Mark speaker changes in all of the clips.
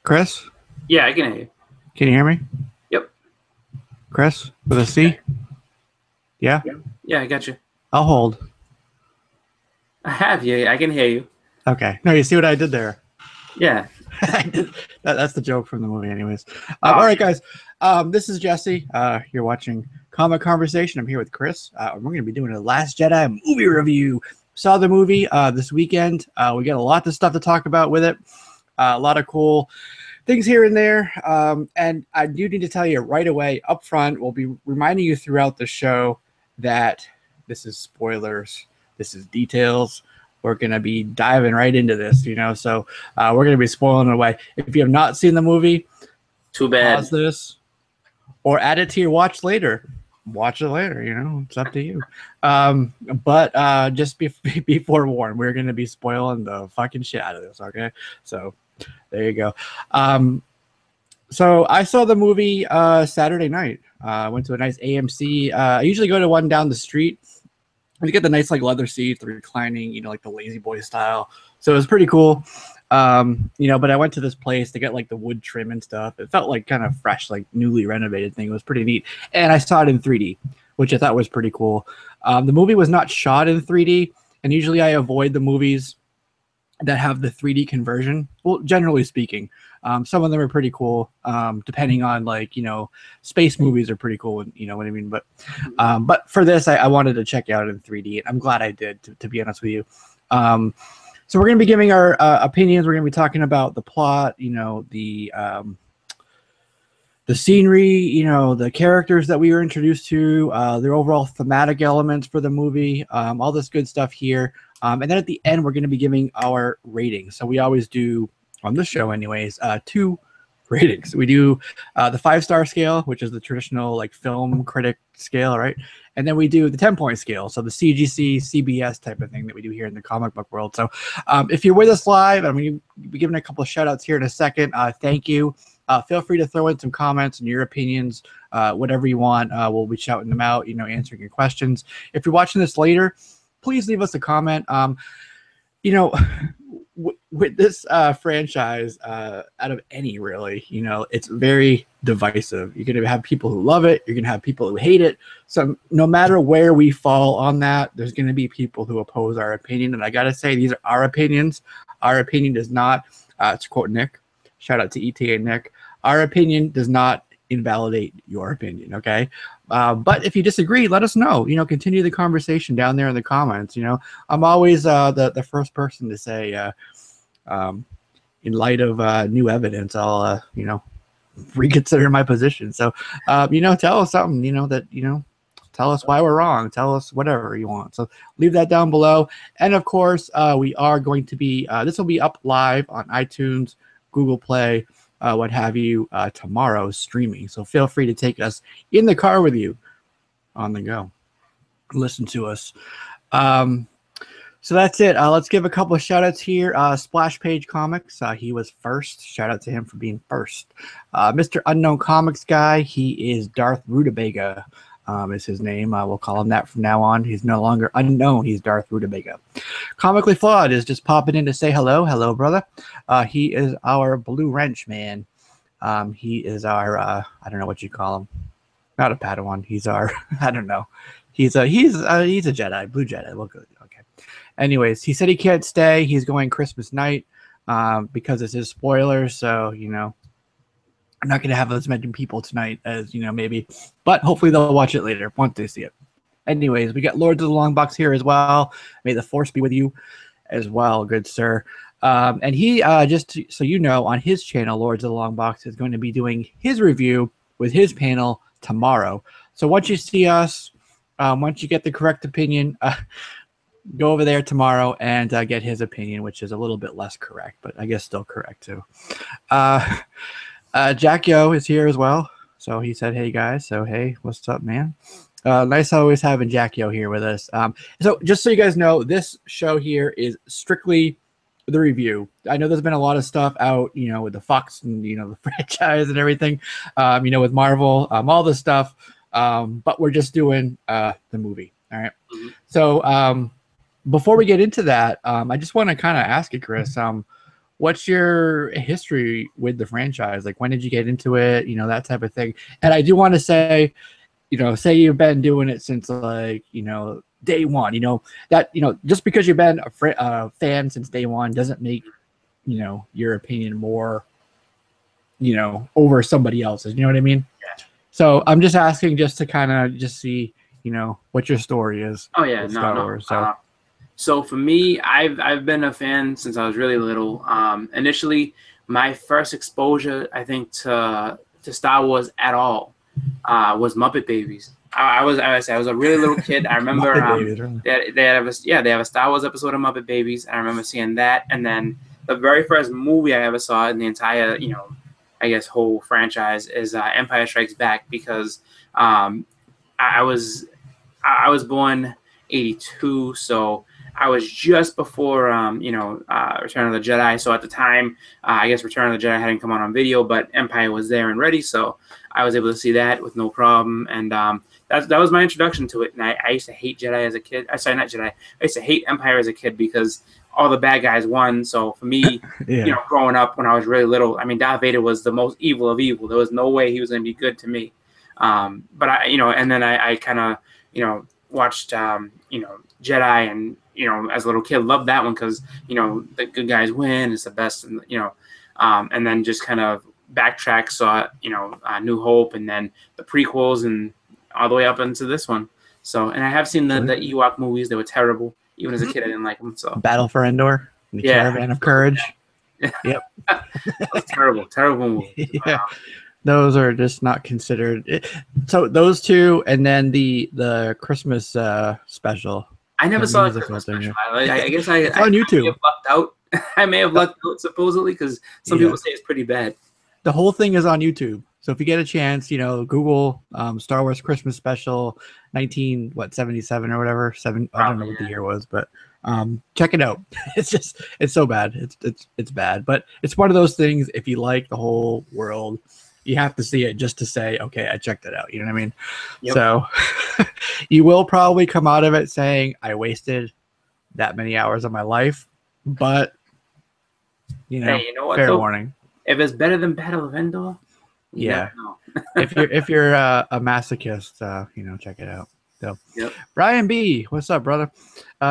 Speaker 1: Chris,
Speaker 2: Yeah, I can hear you.
Speaker 1: can you hear me?
Speaker 2: Yep.
Speaker 1: Chris, with a C? Yeah?
Speaker 2: Yeah, I got you.
Speaker 1: I'll hold.
Speaker 2: I have you. I can hear you.
Speaker 1: Okay. No, you see what I did there?
Speaker 2: Yeah.
Speaker 1: I did. That's the joke from the movie anyways.
Speaker 2: Oh.
Speaker 1: All right, guys. This is Jesse. You're watching Comic Conversation. I'm here with Chris. We're going to be doing a Last Jedi movie review. Saw the movie this weekend. We got a lot of stuff to talk about with it. A lot of cool things here and there. And I do need to tell you right away up front, we'll be reminding you throughout the show that this is spoilers. This is details. We're going to be diving right into this, so we're going to be spoiling it away. If you have not seen the movie,
Speaker 2: Too bad.
Speaker 1: pause this or add it to your watch later. Watch it later, it's up to you. But just be forewarned, we're going to be spoiling the fucking shit out of this, okay? So there you go. So I saw the movie Saturday night. I went to a nice AMC. I usually go to one down the street. And you get the nice leather seats, the reclining, like the Lazy Boy style. So it was pretty cool. But I went to this place to get the wood trim and stuff. It felt like kind of fresh, newly renovated thing. It was pretty neat. And I saw it in 3D, which I thought was pretty cool. The movie was not shot in 3D. And usually I avoid the movies that have the 3D conversion. Well, generally speaking, some of them are pretty cool. Depending on space movies are pretty cool. You know what I mean? But for this, I wanted to check it out in 3D. And I'm glad I did, to be honest with you. So we're going to be giving our opinions. We're going to be talking about the plot, the scenery, the characters that we were introduced to, their overall thematic elements for the movie, all this good stuff here. And then at the end, we're going to be giving our ratings. So we always do, on this show anyways, 2 ratings. We do the 5-star scale, which is the traditional film critic scale, right? And then we do the 10-point scale, so the CGC, CBS type of thing that we do here in the comic book world. So if you're with us live, I'm going to be giving a couple of shout outs here in a second. Thank you. Feel free to throw in some comments and your opinions, whatever you want. We'll be shouting them out, answering your questions. If you're watching this later, please leave us a comment. With this franchise, out of any really, it's very divisive. You're going to have people who love it. You're going to have people who hate it. So no matter where we fall on that, there's going to be people who oppose our opinion. And I got to say, these are our opinions. Our opinion does not, to quote Nick, shout out to ETA Nick, our opinion does not invalidate your opinion, okay? But if you disagree, let us know. Continue the conversation down there in the comments. I'm always the first person to say, in light of new evidence, I'll reconsider my position. So tell us something. Tell us why we're wrong. Tell us whatever you want. So leave that down below. And of course, we are going to be. This will be up live on iTunes, Google Play, what have you, tomorrow streaming. So feel free to take us in the car with you on the go. Listen to us. So that's it. Let's give a couple of shout outs here. Splash Page Comics. He was first. Shout out to him for being first. Mr. Unknown Comics Guy. He is Darth Rutabaga. Is his name. We'll call him that from now on. He's no longer unknown. He's Darth Rutabaga. Comically Flawed is just popping in to say hello. Hello, brother. He is our Blue Wrench man. He is our, I don't know what you call him. Not a Padawan. He's our, I don't know. He's a Jedi, Blue Jedi. Well, good. Okay. Anyways, he said he can't stay. He's going Christmas night because it's his spoilers. So, I'm not going to have as many people tonight as, maybe. But hopefully they'll watch it later once they see it. Anyways, we got Lords of the Long Box here as well. May the Force be with you as well, good sir. And he, just so you know, on his channel, Lords of the Long Box is going to be doing his review with his panel tomorrow. So once you see us, once you get the correct opinion, go over there tomorrow and get his opinion, which is a little bit less correct, but I guess still correct too. Jack Yo is here as well. So he said, hey guys. So, hey, what's up, man? Nice always having Jack Yo here with us. So just so you guys know, this show here is strictly the review. I know there's been a lot of stuff out, with the Fox and, the franchise and everything, with Marvel, all this stuff. But we're just doing the movie. All right. So before we get into that, I just want to kind of ask you, Chris, what's your history with the franchise? Like, when did you get into it? You know, that type of thing. And I do want to say, you know, say you've been doing it since like, you know, day one. You know that, you know, just because you've been a fan since day one doesn't make, you know, your opinion more, you know, over somebody else's. You know what I mean?
Speaker 2: Yeah.
Speaker 1: So I'm just asking just to kind of just see, you know, what your story is.
Speaker 2: Oh yeah,
Speaker 1: with
Speaker 2: no,
Speaker 1: Star
Speaker 2: no.
Speaker 1: Wars. So
Speaker 2: So for me, I've been a fan since I was really little. Initially, my first exposure, I think, to Star Wars at all was Muppet Babies. I was a really little kid. I remember
Speaker 1: Muppet Babies, really.
Speaker 2: they have a Star Wars episode of Muppet Babies. I remember seeing that, and then the very first movie I ever saw in the entire, you know, I guess whole franchise is Empire Strikes Back, because I was born 82, so I was just before, Return of the Jedi. So at the time, I guess Return of the Jedi hadn't come out on video, but Empire was there and ready. So I was able to see that with no problem. And that was my introduction to it. And I used to hate Jedi as a kid. Sorry, not Jedi. I used to hate Empire as a kid because all the bad guys won. So for me,
Speaker 1: Yeah.
Speaker 2: you know, growing up when I was really little, I mean, Darth Vader was the most evil of evil. There was no way he was going to be good to me. But I, you know, and then I kind of, you know, watched, Jedi, and, you know, as a little kid, loved that one because, you know, the good guys win. It's the best, and, you know, and then just kind of backtrack, saw, you know, New Hope, and then the prequels, and all the way up into this one. So, and I have seen the Ewok movies. They were terrible. Even as a kid, I didn't like them. So
Speaker 1: Battle for Endor, the Caravan of Courage.
Speaker 2: Yeah.
Speaker 1: Yep.
Speaker 2: That was terrible movie.
Speaker 1: Yeah. Those are just not considered. So those two, and then the Christmas special.
Speaker 2: I never saw the Christmas special. I guess
Speaker 1: it's on YouTube.
Speaker 2: May have lucked out. I may have lucked out, supposedly, because some people say it's pretty bad.
Speaker 1: The whole thing is on YouTube. So if you get a chance, you know, Google Star Wars Christmas special 1977 or whatever. I don't know what the year was, but check it out. It's so bad. It's bad, but it's one of those things. If you like the whole world, you have to see it just to say, okay, I checked it out. You know what I mean? Yep. So you will probably come out of it saying, I wasted that many hours of my life, but you know,
Speaker 2: hey, you know what,
Speaker 1: fair warning.
Speaker 2: If it's better than Battle of Endor,
Speaker 1: yeah. if you're a masochist, you know, check it out. So, Brian B, what's up, brother?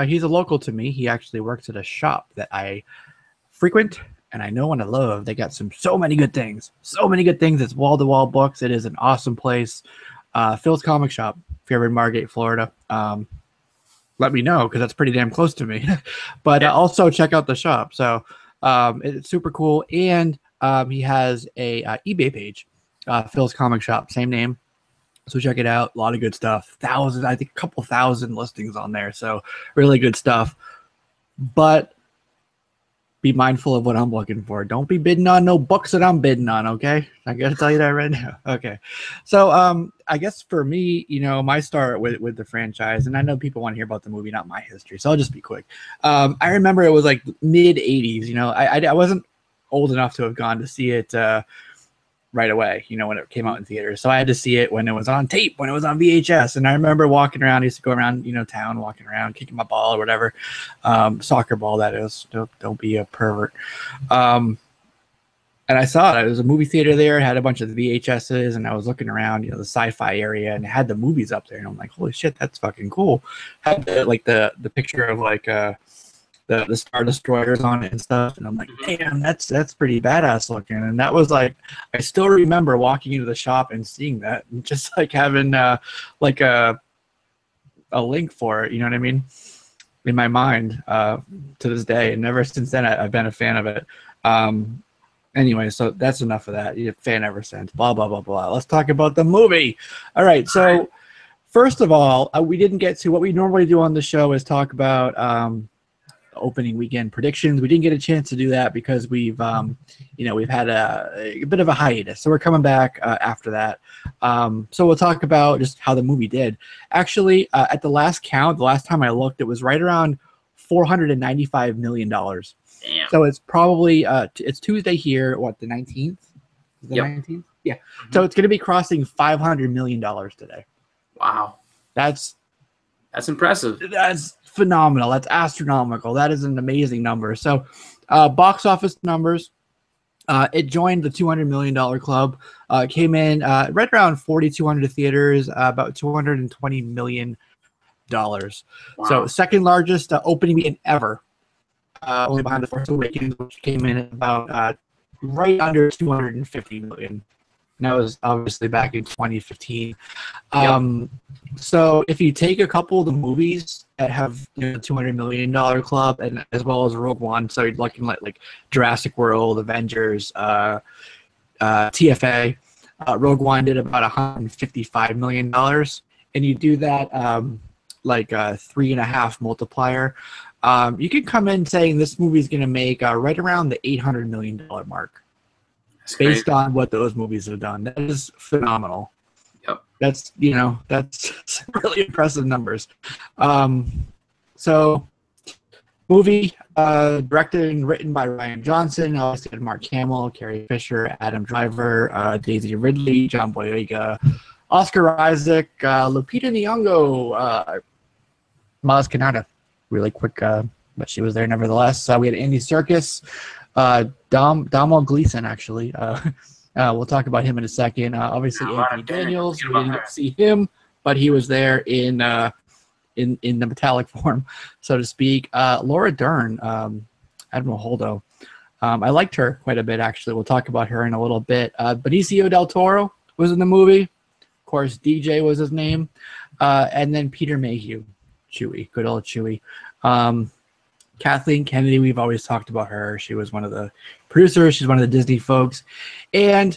Speaker 1: He's a local to me. He actually works at a shop that I frequent, and I know and I love. They got so many good things. So many good things. It's wall-to-wall books. It is an awesome place. Phil's Comic Shop, if you're ever in Margate, Florida. Let me know, because that's pretty damn close to me. But also check out the shop. So it's super cool. And he has a eBay page, Phil's Comic Shop, same name. So check it out. A lot of good stuff. I think a couple thousand listings on there. So really good stuff. But be mindful of what I'm looking for. Don't be bidding on no books that I'm bidding on, okay? I got to tell you that right now. Okay. So I guess for me, you know, my start with the franchise, and I know people want to hear about the movie, not my history, so I'll just be quick. I remember it was like mid-'80s. You know, I wasn't old enough to have gone to see it right away, you know, when it came out in theaters. So I had to see it when it was on tape, when it was on VHS. And I remember walking around. I used to go around, you know, town, walking around, kicking my ball or whatever. Soccer ball, that is. Don't be a pervert. And I saw it. There was a movie theater there. It had a bunch of VHSs, and I was looking around, you know, the sci-fi area, and it had the movies up there. And I'm like, holy shit, that's fucking cool. Had the picture of like the Star Destroyers on it and stuff, and I'm like, damn, that's pretty badass looking. And that was like, I still remember walking into the shop and seeing that, and just like having like a link for it, you know what I mean, in my mind to this day. And ever since then, I've been a fan of it. Anyway, so that's enough of that. You're a fan ever since. Blah blah blah blah. Let's talk about the movie. All right, so first of all, we didn't get to what we normally do on the show, is talk about opening weekend predictions. We didn't get a chance to do that because we've had a bit of a hiatus, so we're coming back after that. So we'll talk about just how the movie did. Actually, at the last count, the last time I looked, it was right around $495 million. Damn. So it's probably it's Tuesday here, what, the 19th? Is the 19th? Yeah. Mm-hmm. So it's going to be crossing $500 million today.
Speaker 2: Wow.
Speaker 1: That's
Speaker 2: impressive.
Speaker 1: That's phenomenal. That's astronomical. That is an amazing number. So Box office numbers. It joined the $200 million club. Came in right around 4,200 theaters, about $220 million.
Speaker 2: Wow.
Speaker 1: So second largest opening weekend ever, only behind The Force Awakens, which came in at about right under 250 million. And that was obviously back in 2015.
Speaker 2: Yep.
Speaker 1: So if you take a couple of the movies that have the $200 million club, and as well as Rogue One, so you're looking at like Jurassic World, Avengers, TFA, Rogue One did about $155 million, and you do that like a 3.5 multiplier. You can come in saying this movie is going to make right around the $800 million mark.
Speaker 2: That's
Speaker 1: based
Speaker 2: crazy.
Speaker 1: on what those movies have done. That is phenomenal.
Speaker 2: Yep.
Speaker 1: That's that's really impressive numbers. So movie directed and written by Rian Johnson. Also had Mark Hamill, Carrie Fisher, Adam Driver, Daisy Ridley, John Boyega, Oscar Isaac, Lupita Nyong'o, Maz Kanata. Really quick, but she was there nevertheless. We had Andy Serkis, Domhnall Gleeson, actually. We'll talk about him in a second. Obviously, Anthony Daniels. We didn't get to see him, but he was there in the metallic form, so to speak. Laura Dern, Admiral Holdo. I liked her quite a bit, actually. We'll talk about her in a little bit. Benicio del Toro was in the movie. Of course, DJ was his name. And then Peter Mayhew, Chewie, good old Chewie. Kathleen Kennedy, we've always talked about her. She was one of the producers. She's one of the Disney folks. And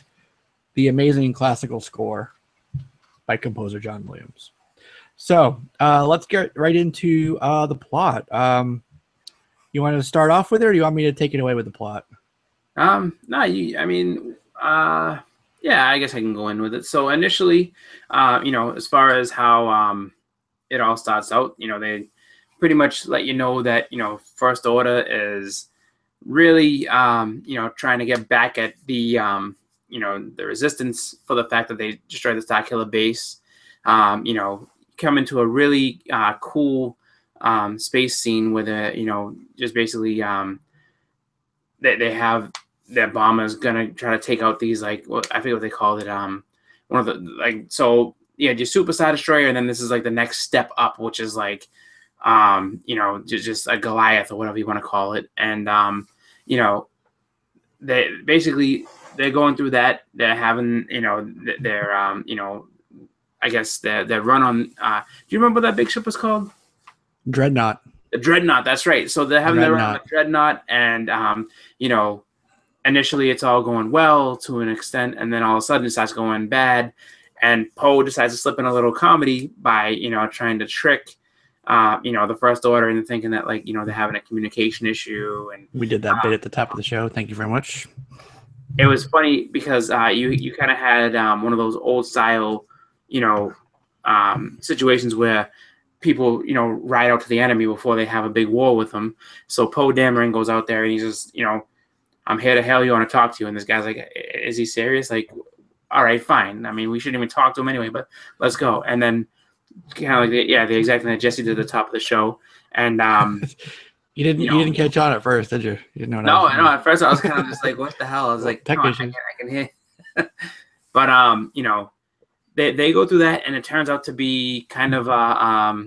Speaker 1: the amazing classical score by composer John Williams. So let's get right into the plot. You want to start off with it, or do you want me to take it away with the plot?
Speaker 2: No, yeah, I guess I can go in with it. So initially, as far as how it all starts out, they pretty much let you know that, First Order is really, trying to get back at the, the Resistance for the fact that they destroyed the Starkiller base. Come into a really cool space scene where just basically they have their bombers gonna try to take out these I forget what they called it. One of the your Super Star Destroyer, and then this is like the next step up, which is just a Goliath or whatever you want to call it. And they're going through that. They're having their I guess their run on. Do you remember what that big ship was called?
Speaker 1: Dreadnought.
Speaker 2: The Dreadnought. That's right. So they're having their run on the Dreadnought, and initially it's all going well to an extent, and then all of a sudden it starts going bad. And Poe decides to slip in a little comedy by, trying to trick, the First Order into thinking that, they're having a communication issue. And
Speaker 1: we did that bit at the top of the show. Thank you very much.
Speaker 2: It was funny because you kind of had one of those old style, situations where people, ride out to the enemy before they have a big war with them. So Poe Dameron goes out there and he's just, I'm here to hell you want to talk to you. And this guy's like, is he serious? Like, all right, fine. I mean, we shouldn't even talk to him anyway, but let's go. And then kind of like, the exact thing that Jesse did at the top of the show. And
Speaker 1: you didn't catch on at first, did you? You know.
Speaker 2: No. At first I was kind of just like, what the hell? I was like, I can hear. But they go through that, and it turns out to be kind of a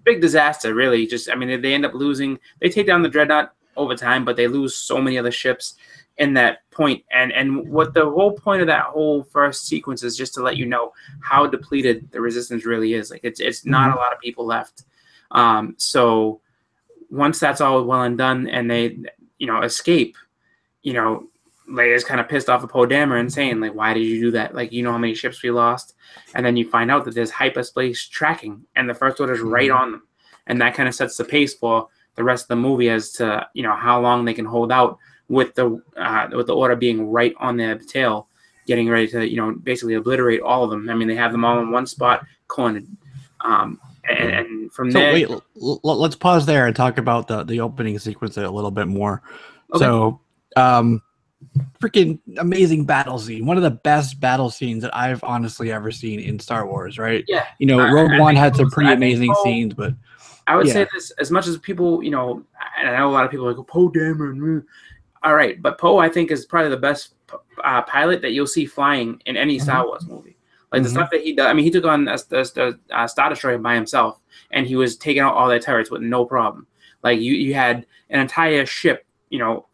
Speaker 2: big disaster. Really, just they end up losing. They take down the Dreadnought over time, but they lose so many other ships in that point. And what the whole point of that whole first sequence is just to let you know how depleted the Resistance really is. Like it's not a lot of people left. So once that's all well and done and they, escape, Leia's kind of pissed off at Poe Dameron saying, like, why did you do that? Like, how many ships we lost? And then you find out that there's hyperspace tracking and the First Order's right on them. And that kind of sets the pace for the rest of the movie as to, how long they can hold out with the Order being right on their tail, getting ready to, basically obliterate all of them. They have them all in one spot, cornered. And from there...
Speaker 1: Wait, let's pause there and talk about the opening sequence a little bit more. Okay. So, freaking amazing battle scene. One of the best battle scenes that I've honestly ever seen in Star Wars, right?
Speaker 2: Yeah.
Speaker 1: Rogue One had some pretty amazing scenes, but...
Speaker 2: I would
Speaker 1: Yeah.
Speaker 2: say this, as much as people, you know, and I know a lot of people are like, oh, Poe Dameron. All right, but Poe, I think, is probably the best pilot that you'll see flying in any Star Wars movie. Like the stuff that he does. I mean, he took on the Star Destroyer by himself, and he was taking out all their turrets with no problem. Like you had an entire ship, you know,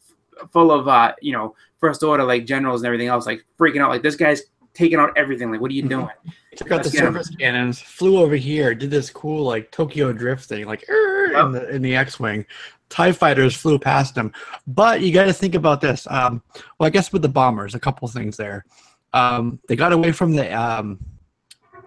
Speaker 2: full of you know, First Order like generals and everything else, like freaking out. Like this guy's taking out everything. Like, what are you doing?
Speaker 1: Took out the
Speaker 2: Let's get him.
Speaker 1: surface cannons, flew over here, did this cool like Tokyo drift thing, like in the X-wing. TIE fighters flew past him. But you got to think about this. Well, I guess with the bombers, a couple things there. They got away from the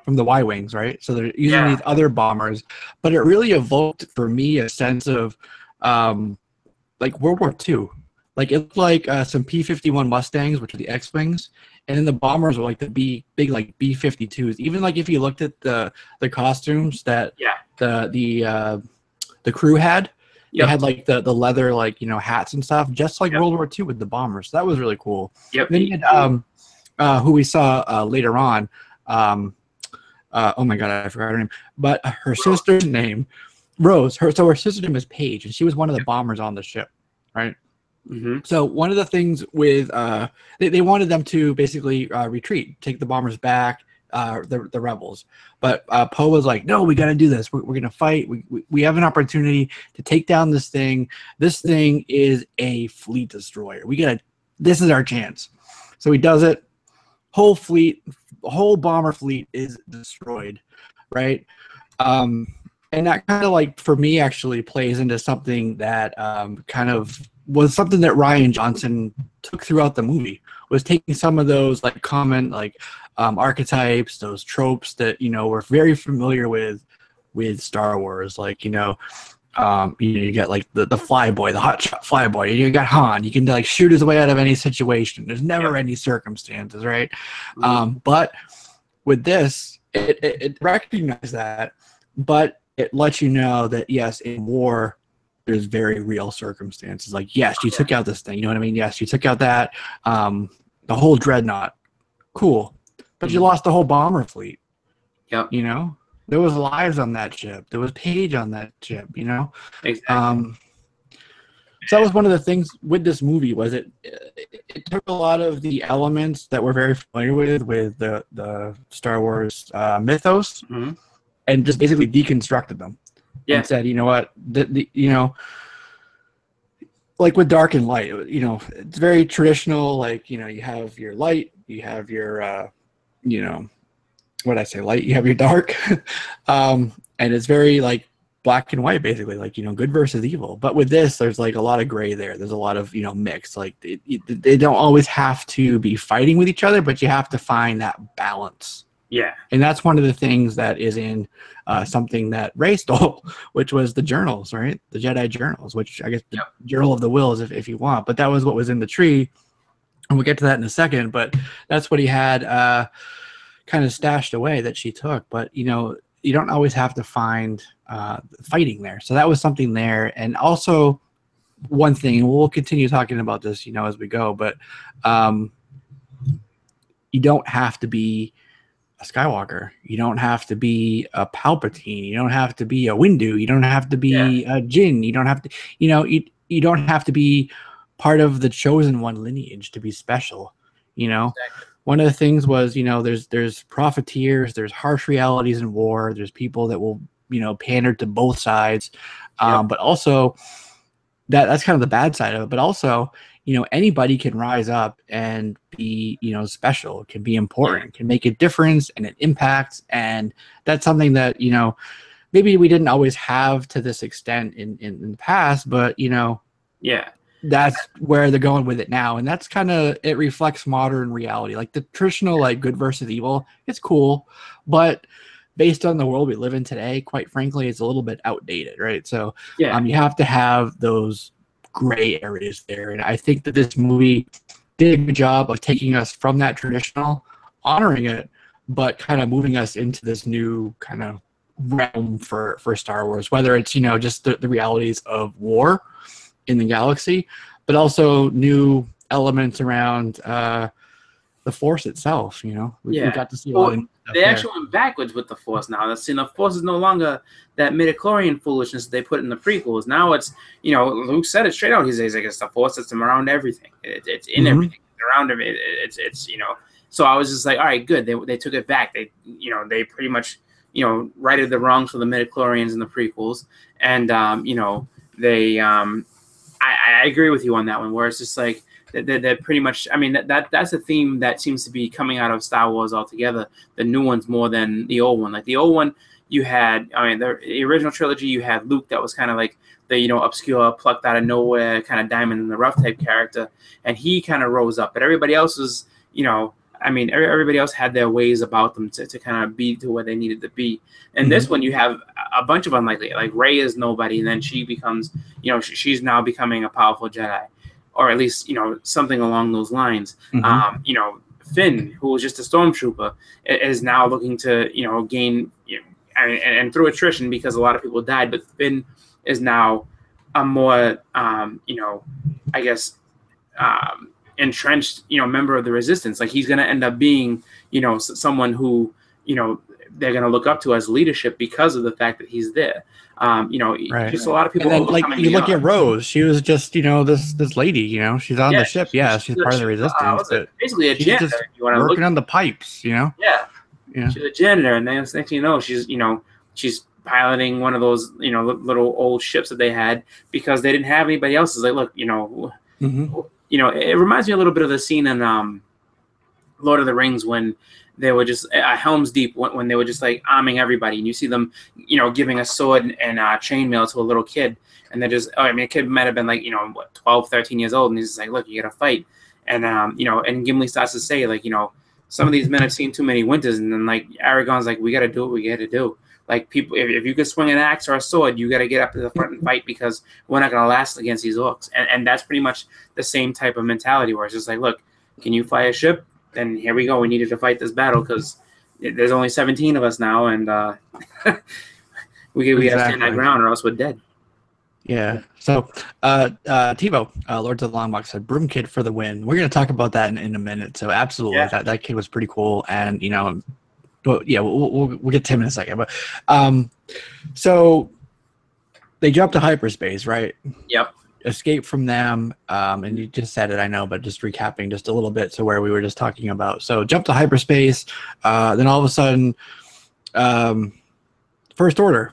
Speaker 1: Y-wings, right? So they're using these other bombers, but it really evoked for me a sense of like World War II. Like it looked like some P-51 Mustangs, which are the X-wings, and then the bombers were like the big like B-52s. Even like if you looked at the costumes that the crew had, they had like the leather like, you know, hats and stuff, just like World War II with the bombers. So that was really cool. Then you had who we saw later on. Oh my god, I forgot her name. But her sister's name, Rose. Her sister's name is Paige, and she was one of the bombers on the ship, right? So one of the things with they wanted them to basically retreat, take the bombers back, the rebels. But Poe was like, no, we got to do this. We're going to fight. We have an opportunity to take down this thing. This thing is a fleet destroyer. This is our chance. So he does it. Whole bomber fleet is destroyed, right? And that kind of like for me actually plays into something that kind of was something that Rian Johnson took throughout the movie, was taking some of those like common like archetypes, those tropes that, you know, we're very familiar with Star Wars. Like, you know, you get like the flyboy, the hotshot flyboy. You got Han. You can like shoot his way out of any situation. There's never any circumstances, right? But with this, it recognized that, but it lets you know that yes, in war, there's very real circumstances. Like, yes, you took out this thing. You know what I mean? Yes, you took out that the whole dreadnought. Cool, but you lost the whole bomber fleet.
Speaker 2: Yep.
Speaker 1: You know, there was lives on that ship. There was Paige on that ship. You know.
Speaker 2: Exactly.
Speaker 1: So that was one of the things with this movie, was it took a lot of the elements that we're very familiar with the Star Wars mythos, and just basically deconstructed them. And said, you know what, you know, like with dark and light, you know, it's very traditional. Like, you know, you have your light, you have your, you know, what I say, light, you have your dark, and it's very like black and white, basically, like, you know, good versus evil. But with this, there's like a lot of gray there. There's a lot of, you know, mix. Like they don't always have to be fighting with each other, but you have to find that balance.
Speaker 2: Yeah.
Speaker 1: And that's one of the things that is in something that Rey stole, which was the journals, right? The Jedi journals, which I guess the Journal of the Wills, if you want. But that was what was in the tree. And we'll get to that in a second. But that's what he had kind of stashed away that she took. But, you know, you don't always have to find fighting there. So that was something there. And also one thing, and we'll continue talking about this, you know, as we go. But you don't have to be a Skywalker. You don't have to be a Palpatine. You don't have to be a Windu. You don't have to be a Jin. You don't have to, you know, you don't have to be part of the chosen one lineage to be special. You know, one of the things was, you know, there's profiteers, there's harsh realities in war. There's people that will, you know, pander to both sides. But also that's kind of the bad side of it. But also, you know, anybody can rise up and be, you know, special, can be important, can make a difference and an impact. And that's something that, you know, maybe we didn't always have to this extent in the past, but, you know, that's where they're going with it now. And that's kind of, it reflects modern reality. Like the traditional, like good versus evil, it's cool, but based on the world we live in today, quite frankly, it's a little bit outdated, right? So you have to have those gray areas there. And I think that this movie did a good job of taking us from that traditional, honoring it, but kind of moving us into this new kind of realm for Star Wars, whether it's, you know, just the realities of war in the galaxy, but also new elements around the Force itself. You know, we got to see a lot of stuff
Speaker 2: they
Speaker 1: there.
Speaker 2: actually went backwards with the Force now. That's the Force is no longer that midichlorian foolishness they put in the prequels. Now it's, you know, Luke said it straight out. He's like, it's the Force system around everything. It's in everything. It's around everything. It's you know. So I was just like, all right, good. They took it back. They pretty much, you know, righted the wrongs for the midichlorians in the prequels, and you know, they I agree with you on that one, where it's just like that pretty much. I mean, that's a theme that seems to be coming out of Star Wars altogether. The new ones more than the old one. Like the old one, you had, I mean, the original trilogy, you had Luke that was kind of like the, you know, obscure, plucked out of nowhere, kind of diamond in the rough type character, and he kind of rose up. But everybody else was, you know, I mean, everybody else had their ways about them to kind of be to where they needed to be. And this one, you have a bunch of unlikely. Like Rey is nobody, and then she becomes, you know, she's now becoming a powerful Jedi, or at least, you know, something along those lines. You know, Finn, who was just a stormtrooper, is now looking to, you know, gain, you know, and through attrition because a lot of people died. But Finn is now a more, you know, I guess, entrenched, you know, member of the resistance. Like he's going to end up being, you know, someone who, you know, they're going to look up to as leadership because of the fact that he's there. You know, just a lot of people.
Speaker 1: And then, like, you look at Rose, she was just, you know, this lady, you know, she's on the ship. Yeah, she's part of the resistance. But
Speaker 2: basically a janitor.
Speaker 1: Just working on the pipes, you know?
Speaker 2: Yeah. She's a janitor. And then next thing you know, she's piloting one of those, you know, little old ships that they had because they didn't have anybody else. It's like, look, you know, you know, it reminds me a little bit of the scene in Lord of the Rings when they were just Helm's Deep, when they were just like arming everybody, and you see them, you know, giving a sword and chainmail to a little kid, and they're just, I mean, a kid might have been like, you know, what, 12, 13 years old, and he's just like, look, you gotta fight, and you know, and Gimli starts to say, like, you know, some of these men have seen too many winters, and then like Aragorn's like, we gotta do what we gotta do. Like, people, if you could swing an axe or a sword, you got to get up to the front and fight because we're not going to last against these orcs. And that's pretty much the same type of mentality where it's just like, look, can you fly a ship? Then here we go. We needed to fight this battle because there's only 17 of us now, and we got to stand our ground or else we're dead.
Speaker 1: Yeah. So, Tebow, Lords of the Long Box said, "Broom Kid for the win." We're going to talk about that in a minute. So, absolutely, that kid was pretty cool, and you know. But yeah, we'll get to him in a second. But so they jump to hyperspace, right?
Speaker 2: Yep.
Speaker 1: Escape from them, and you just said it, I know, but just recapping just a little bit to where we were just talking about. So jump to hyperspace, then all of a sudden, First Order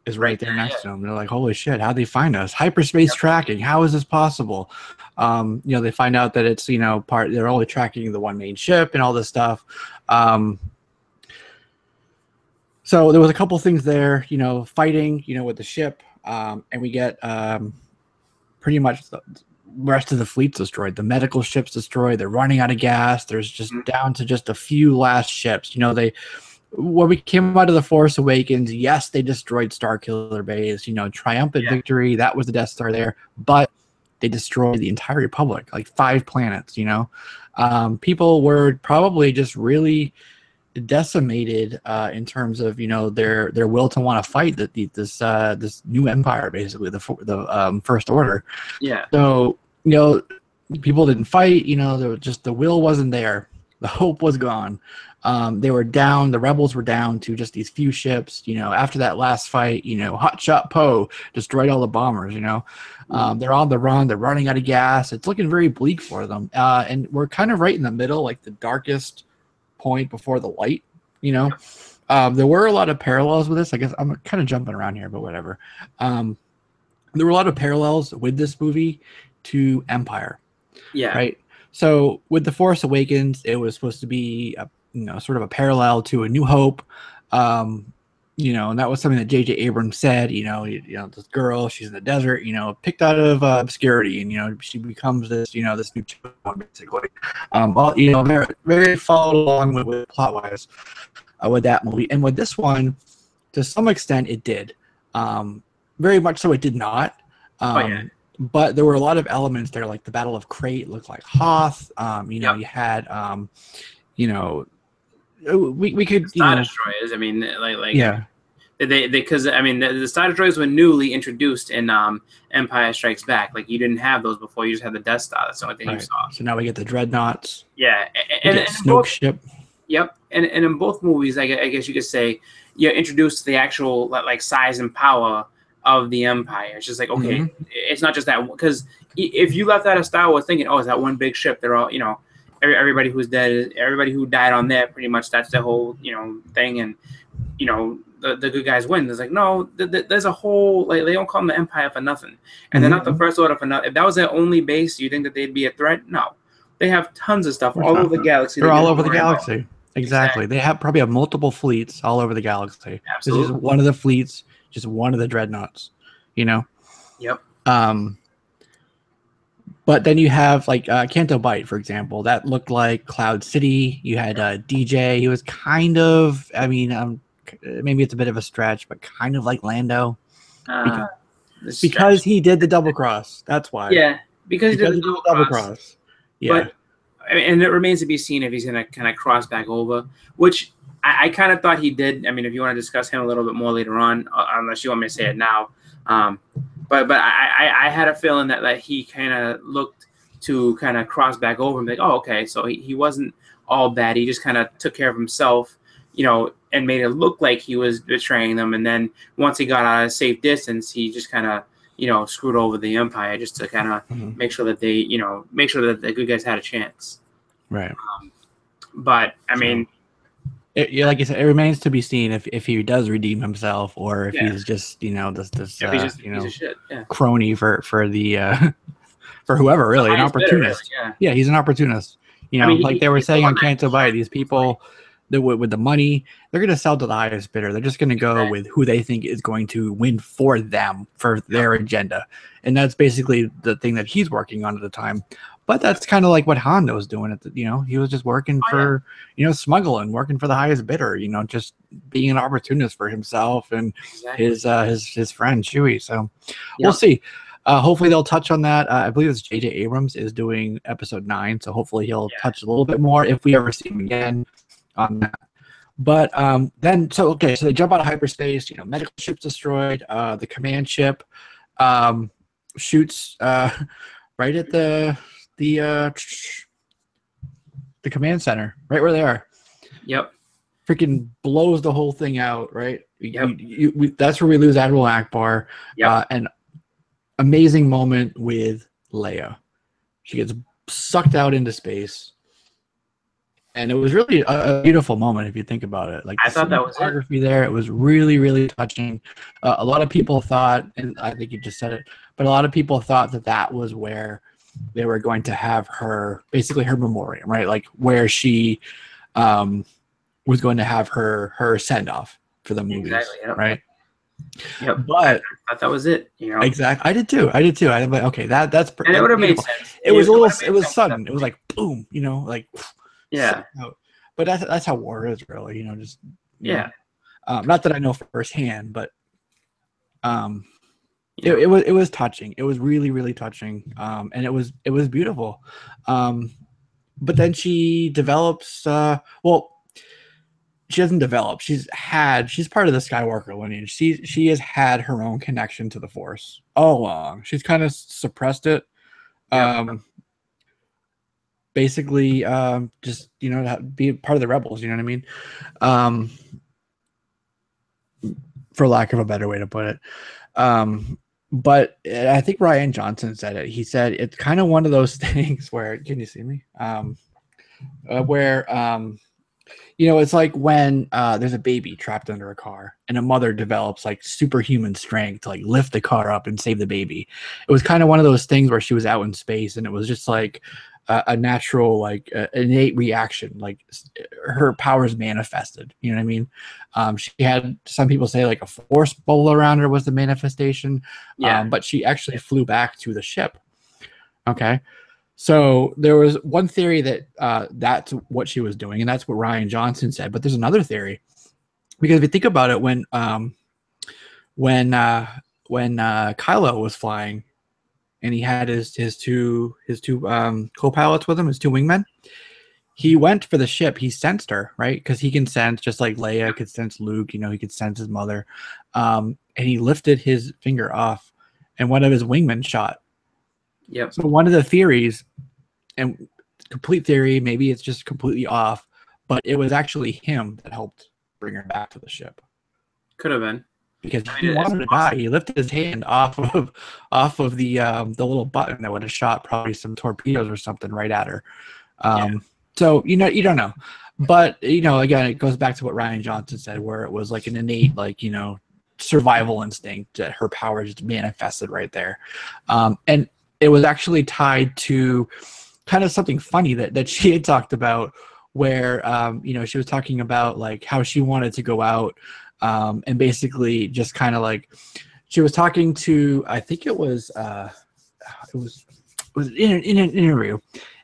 Speaker 1: is right there next to them. They're like, "Holy shit! How'd they find us? Hyperspace tracking? How is this possible?" You know, they find out that it's, you know, they're only tracking the one main ship and all this stuff. So there was a couple things there, you know, fighting, you know, with the ship, and we get pretty much the rest of the fleet's destroyed. The medical ship's destroyed. They're running out of gas. There's just down to just a few last ships. You know, when we came out of The Force Awakens, yes, they destroyed Starkiller Base, you know, triumphant victory. That was the Death Star there, but they destroyed the entire Republic, like 5 planets, you know. People were probably just really decimated in terms of, you know, their will to want to fight this new empire, basically the First Order.
Speaker 2: Yeah.
Speaker 1: So, you know, people didn't fight. You know, the will wasn't there. The hope was gone. They were down. The rebels were down to just these few ships. You know, after that last fight, you know, Hotshot Poe destroyed all the bombers. You know, they're on the run. They're running out of gas. It's looking very bleak for them. And we're kind of right in the middle, like the darkest point before the light, you know. There were a lot of parallels with this. I guess I'm kind of jumping around here, but whatever. There were a lot of parallels with this movie to Empire.
Speaker 2: Yeah.
Speaker 1: Right. So with The Force Awakens, it was supposed to be you know, sort of a parallel to A New Hope. You know, and that was something that J.J. Abrams said, you know, this girl, she's in the desert, you know, picked out of obscurity, and, you know, she becomes this, you know, this new one, basically. Well, you know, very, very followed along with plot-wise with that movie. And with this one, to some extent, it did. Very much so it did not. But there were a lot of elements there, like the Battle of Crate looked like Hoth. You know, you had, you know, we could,
Speaker 2: Star Destroyers. I mean, like
Speaker 1: yeah.
Speaker 2: Because I mean the Star Destroyers were newly introduced in Empire Strikes Back. Like you didn't have those before. You just had the Death Star. That's the only thing you saw.
Speaker 1: So now we get the dreadnoughts.
Speaker 2: Yeah,
Speaker 1: We get Snoke ship.
Speaker 2: Yep, and in both movies, I guess you could say you're introduced to the actual like size and power of the Empire. It's just like okay, it's not just that, because if you left out of Star Wars thinking, oh, it's that one big ship, they're all everybody who's dead, everybody who died on there, pretty much that's the whole thing, and the good guys win. There's like no, there's a whole like they don't call them the Empire for nothing, and they're not the First Order for nothing. If that was their only base, you think that they'd be a threat? No, they have tons of stuff all over the galaxy.
Speaker 1: They're all over the galaxy. Exactly. They probably have multiple fleets all over the galaxy.
Speaker 2: Absolutely.
Speaker 1: This is one of the fleets, just one of the dreadnoughts,
Speaker 2: Yep.
Speaker 1: But then you have like Canto Bight, for example. That looked like Cloud City. You had DJ. He was kind of, I mean, maybe it's a bit of a stretch, but kind of like Lando. Because he did the double cross. That's why.
Speaker 2: Yeah, because he did the double cross.
Speaker 1: Yeah.
Speaker 2: But, and it remains to be seen if he's going to kind of cross back over, which I kind of thought he did. I mean, if you want to discuss him a little bit more later on, unless you want me to say it now. But I had a feeling that he kind of looked to kind of cross back over and be like, oh, okay, so he wasn't all bad. He just kind of took care of himself, and made it look like he was betraying them. And then once he got out of a safe distance, he just kind of, screwed over the Empire just to kind of make sure that they, make sure that the good guys had a chance.
Speaker 1: Right.
Speaker 2: But I mean,
Speaker 1: like you said, it remains to be seen if he does redeem himself or if he's just crony for the for whoever, really, an opportunist.
Speaker 2: Really,
Speaker 1: yeah, he's an opportunist. Like they were saying on Canto Bight, these people that with the money, they're going to sell to the highest bidder. They're just going to go with who they think is going to win for them, for their agenda, and that's basically the thing that he's working on at the time. But that's kind of like what Hondo was doing he was just working for, smuggling, working for the highest bidder, just being an opportunist for himself and his friend Chewie. So we'll see. Hopefully they'll touch on that. I believe it's J.J. Abrams is doing episode 9. So hopefully he'll touch a little bit more if we ever see him again on that. But so they jump out of hyperspace, medical ship's destroyed. The command ship shoots right at the command center, right where they are.
Speaker 2: Yep.
Speaker 1: Freaking blows the whole thing out, right? Yep. That's where we lose Admiral Akbar.
Speaker 2: Yep.
Speaker 1: An amazing moment with Leia. She gets sucked out into space. And it was really a beautiful moment if you think about it. Like
Speaker 2: I thought that was
Speaker 1: photography there. It was really, really touching. A lot of people thought, and I think you just said it, but a lot of people thought that was where they were going to have her, basically her memoriam, right? Like where she was going to have her send off for the movies, right?
Speaker 2: Yep.
Speaker 1: But
Speaker 2: I thought that was it.
Speaker 1: Exactly. I did too. I'm like, okay, that's.
Speaker 2: And it would have made sense.
Speaker 1: It was a little. It was sudden. It was like boom. Like.
Speaker 2: Yeah.
Speaker 1: But that's how war is, really. Just.
Speaker 2: Yeah.
Speaker 1: Not that I know firsthand, but. It was touching. It was really, really touching. And it was beautiful. But then she develops. She doesn't develop. She's part of the Skywalker lineage. She has had her own connection to the Force all along. She's kind of suppressed it. Basically, just to be part of the rebels. You know what I mean? For lack of a better way to put it. But I think Rian Johnson said it. He said it's kind of one of those things where, can you see me? Where it's like when there's a baby trapped under a car and a mother develops like superhuman strength to like lift the car up and save the baby. It was kind of one of those things where she was out in space and it was just like a natural, like innate reaction, like her powers manifested. You know what I mean? She had, some people say like a force bubble around her was the manifestation. But she actually flew back to the ship. Okay. So there was one theory that that's what she was doing, and that's what Rian Johnson said. But there's another theory, because if you think about it, when Kylo was flying, and he had his two co-pilots with him, his two wingmen, he went for the ship. He sensed her, right? Because he can sense, just like Leia could sense Luke. You know, he could sense his mother. And he lifted his finger off, and one of his wingmen shot.
Speaker 2: Yep.
Speaker 1: So one of the theories, and complete theory, maybe it's just completely off, but it was actually him that helped bring her back to the ship.
Speaker 2: Could have been.
Speaker 1: Because he wanted to die. He lifted his hand off of the little button that would have shot probably some torpedoes or something right at her. So you don't know, but again, it goes back to what Rian Johnson said, where it was like an innate survival instinct that her power just manifested right there, and it was actually tied to kind of something funny that she had talked about, where she was talking about like how she wanted to go out. And basically just kind of like she was talking to, I think it was in an interview,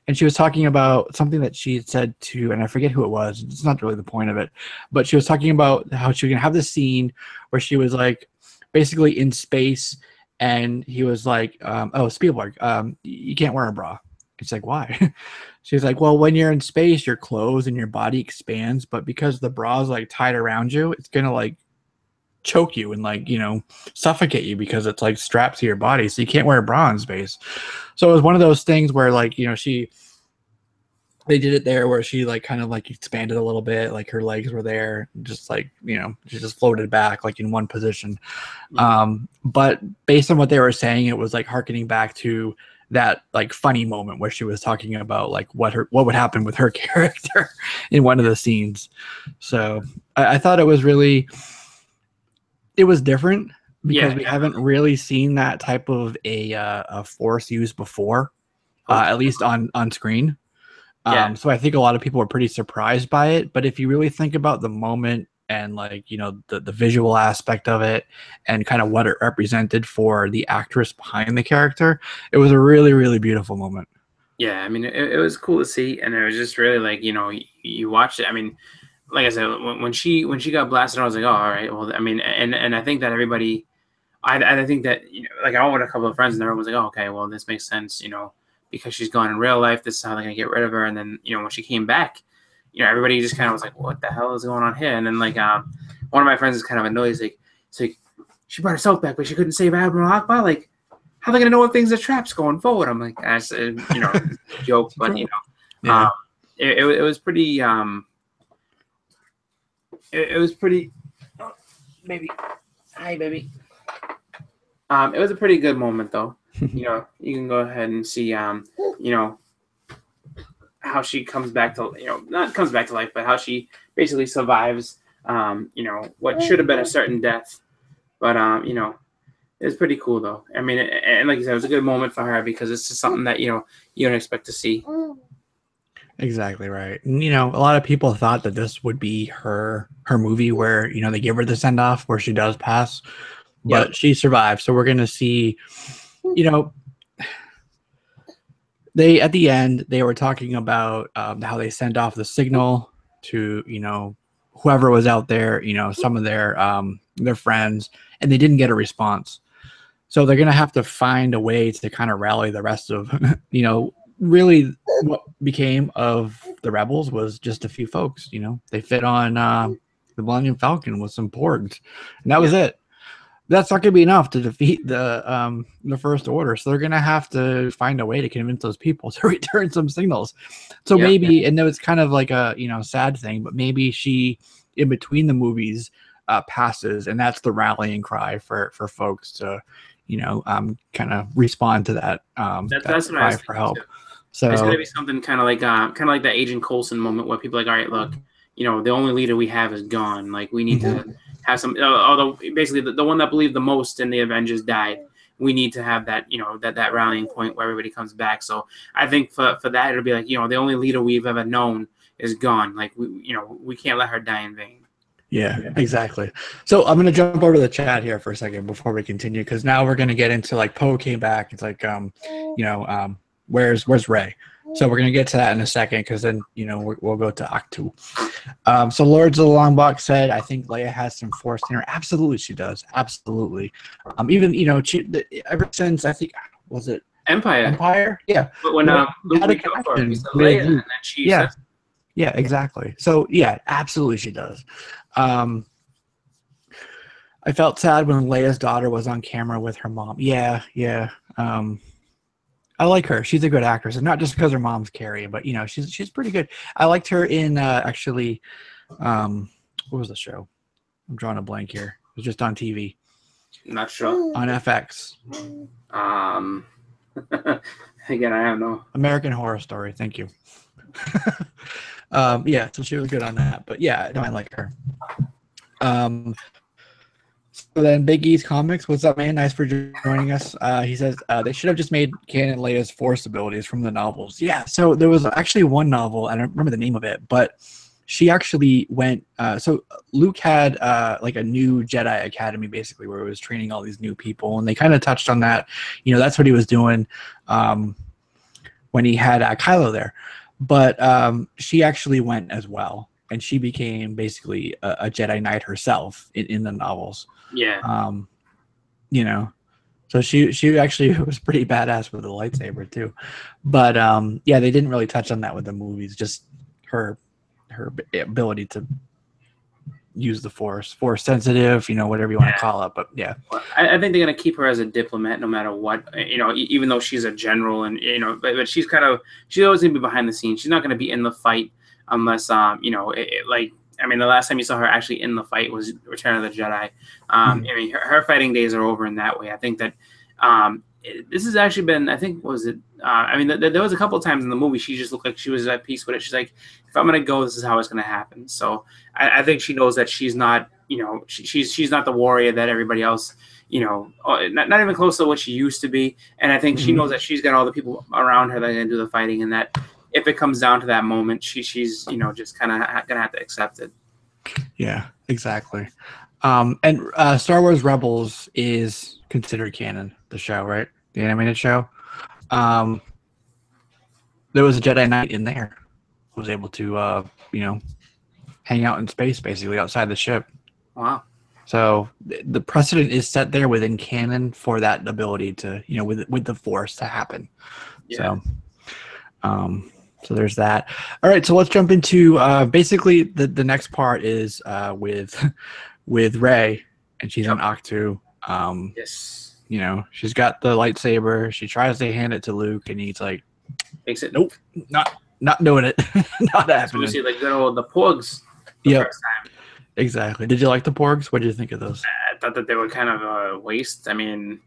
Speaker 1: and she was talking about something that she had said to, and I forget who it was. It's not really the point of it, but she was talking about how she was going to have this scene where she was like basically in space, and he was like, oh, Spielberg, you can't wear a bra. It's like, why? She's like, well, when you're in space, your clothes and your body expands, but because the bra is like tied around you, it's gonna like choke you and like suffocate you because it's like strapped to your body, so you can't wear a bra in space. So it was one of those things where like they did it there where she like kind of like expanded a little bit, like her legs were there, just like she just floated back like in one position. But based on what they were saying, it was like harkening back to that like funny moment where she was talking about like what would happen with her character in one of the scenes. So I thought it was different because we haven't really seen that type of a force used before, at least on screen. So I think a lot of people were pretty surprised by it, but if you really think about the moment and like the visual aspect of it and kind of what it represented for the actress behind the character, it was a really, really beautiful moment.
Speaker 2: Yeah, I mean, it was cool to see, and it was just really like you watched it. I mean, like I said, when she got blasted, I was like, oh, all right. Well, I mean, and I think that everybody, I think that like I went with a couple of friends, and everyone was like, oh, okay, well, this makes sense, because she's gone in real life. This is how they're gonna get rid of her. And then when she came back, everybody just kind of was like, what the hell is going on here? And then like one of my friends is kind of annoyed. He's like, she brought herself back, but she couldn't save Admiral Akbar. Like, how are they gonna know if things are traps going forward? I'm like, that's a joke, but it was pretty. It was pretty. Oh, baby, hi, baby. It was a pretty good moment, though. You can go ahead and see, how she comes back to, not comes back to life, but how she basically survives, what should have been a certain death. But, it's pretty cool, though. I mean, and like you said, it was a good moment for her because it's just something that, you don't expect to see.
Speaker 1: Exactly right. And, a lot of people thought that this would be her movie where, they give her the send off where she does pass, but she survived. So we're going to see, they, at the end, they were talking about how they sent off the signal to, whoever was out there, some of their friends, and they didn't get a response. So they're going to have to find a way to kind of rally the rest of, really what became of the rebels was just a few folks. They fit on the Millennium Falcon with some Porgs, and that was it. That's not going to be enough to defeat the First Order. So they're going to have to find a way to convince those people to return some signals. So maybe, and it's kind of like a sad thing, but maybe she in between the movies passes, and that's the rallying cry for folks to kind of respond to that. That's cry for help. Too. So
Speaker 2: it's gonna be something kind of like that Agent Coulson moment where people are like, all right, look, the only leader we have is gone. Like we need to have some. Although basically the one that believed the most in the Avengers died. We need to have that that rallying point where everybody comes back. So I think for that it'll be like the only leader we've ever known is gone. Like we can't let her die in vain.
Speaker 1: Yeah, exactly. So I'm going to jump over to the chat here for a second before we continue, because now we're going to get into like Poe came back. It's like, where's Rey? So we're going to get to that in a second, because then, we'll go to Octu. So Lords of the Long Box said, I think Leia has some Force in her. Absolutely, she does. Absolutely. Even, ever since, I think, was it
Speaker 2: Empire?
Speaker 1: Yeah.
Speaker 2: But when Luke had a connection. And then she said,
Speaker 1: Yeah, exactly. So yeah, absolutely she does. Um, I felt sad when Leia's daughter was on camera with her mom. Yeah, yeah. I like her. She's a good actress, and not just because her mom's Carrie, but she's pretty good. I liked her in actually. What was the show? I'm drawing a blank here. It was just on TV.
Speaker 2: Not sure.
Speaker 1: On FX.
Speaker 2: Again, I have no.
Speaker 1: American Horror Story. Thank you. Yeah, so she was good on that. But yeah, no, I like her. So then Big E's Comics, what's up, man? Nice for joining us. He says they should have just made canon Leia's Force abilities from the novels. Yeah, so there was actually one novel, I don't remember the name of it, but she actually went. So Luke had like a new Jedi Academy, basically, where he was training all these new people, and they kind of touched on that. That's what he was doing when he had Kylo there. But she actually went as well, and she became basically a Jedi Knight herself in the novels.
Speaker 2: Yeah.
Speaker 1: So she actually was pretty badass with a lightsaber too. But yeah, they didn't really touch on that with the movies. Just her ability to use the force sensitive, whatever you want to call it. But yeah,
Speaker 2: I think they're going to keep her as a diplomat no matter what, even though she's a general, and but she's always going to be behind the scenes. She's not going to be in the fight unless the last time you saw her actually in the fight was Return of the Jedi. Her fighting days are over in that way. I think that this has actually been, I think, was it? There was a couple of times in the movie she just looked like she was at peace with it. She's like, if I'm going to go, this is how it's going to happen. So I think she knows that she's not, she's not the warrior that everybody else, not even close to what she used to be. And I think she knows that she's got all the people around her that are going to do the fighting, and that if it comes down to that moment, she's just kind of going to have to accept it.
Speaker 1: Yeah, exactly. And Star Wars Rebels is considered canon, the show, right? The animated show. There was a Jedi Knight in there who was able to, hang out in space, basically outside the ship.
Speaker 2: Wow.
Speaker 1: So the precedent is set there within canon for that ability to, with the Force to happen. Yeah. So there's that. All right, so let's jump into basically the next part is with Rey, and she's on Octu.
Speaker 2: Yes.
Speaker 1: She's got the lightsaber. She tries to hand it to Luke, and he's like,
Speaker 2: makes it
Speaker 1: nope, not doing it. Not happening.
Speaker 2: We see the good old the Porgs.
Speaker 1: First time. Exactly. Did you like the Porgs? What did you think of those?
Speaker 2: I thought that they were kind of a waste. It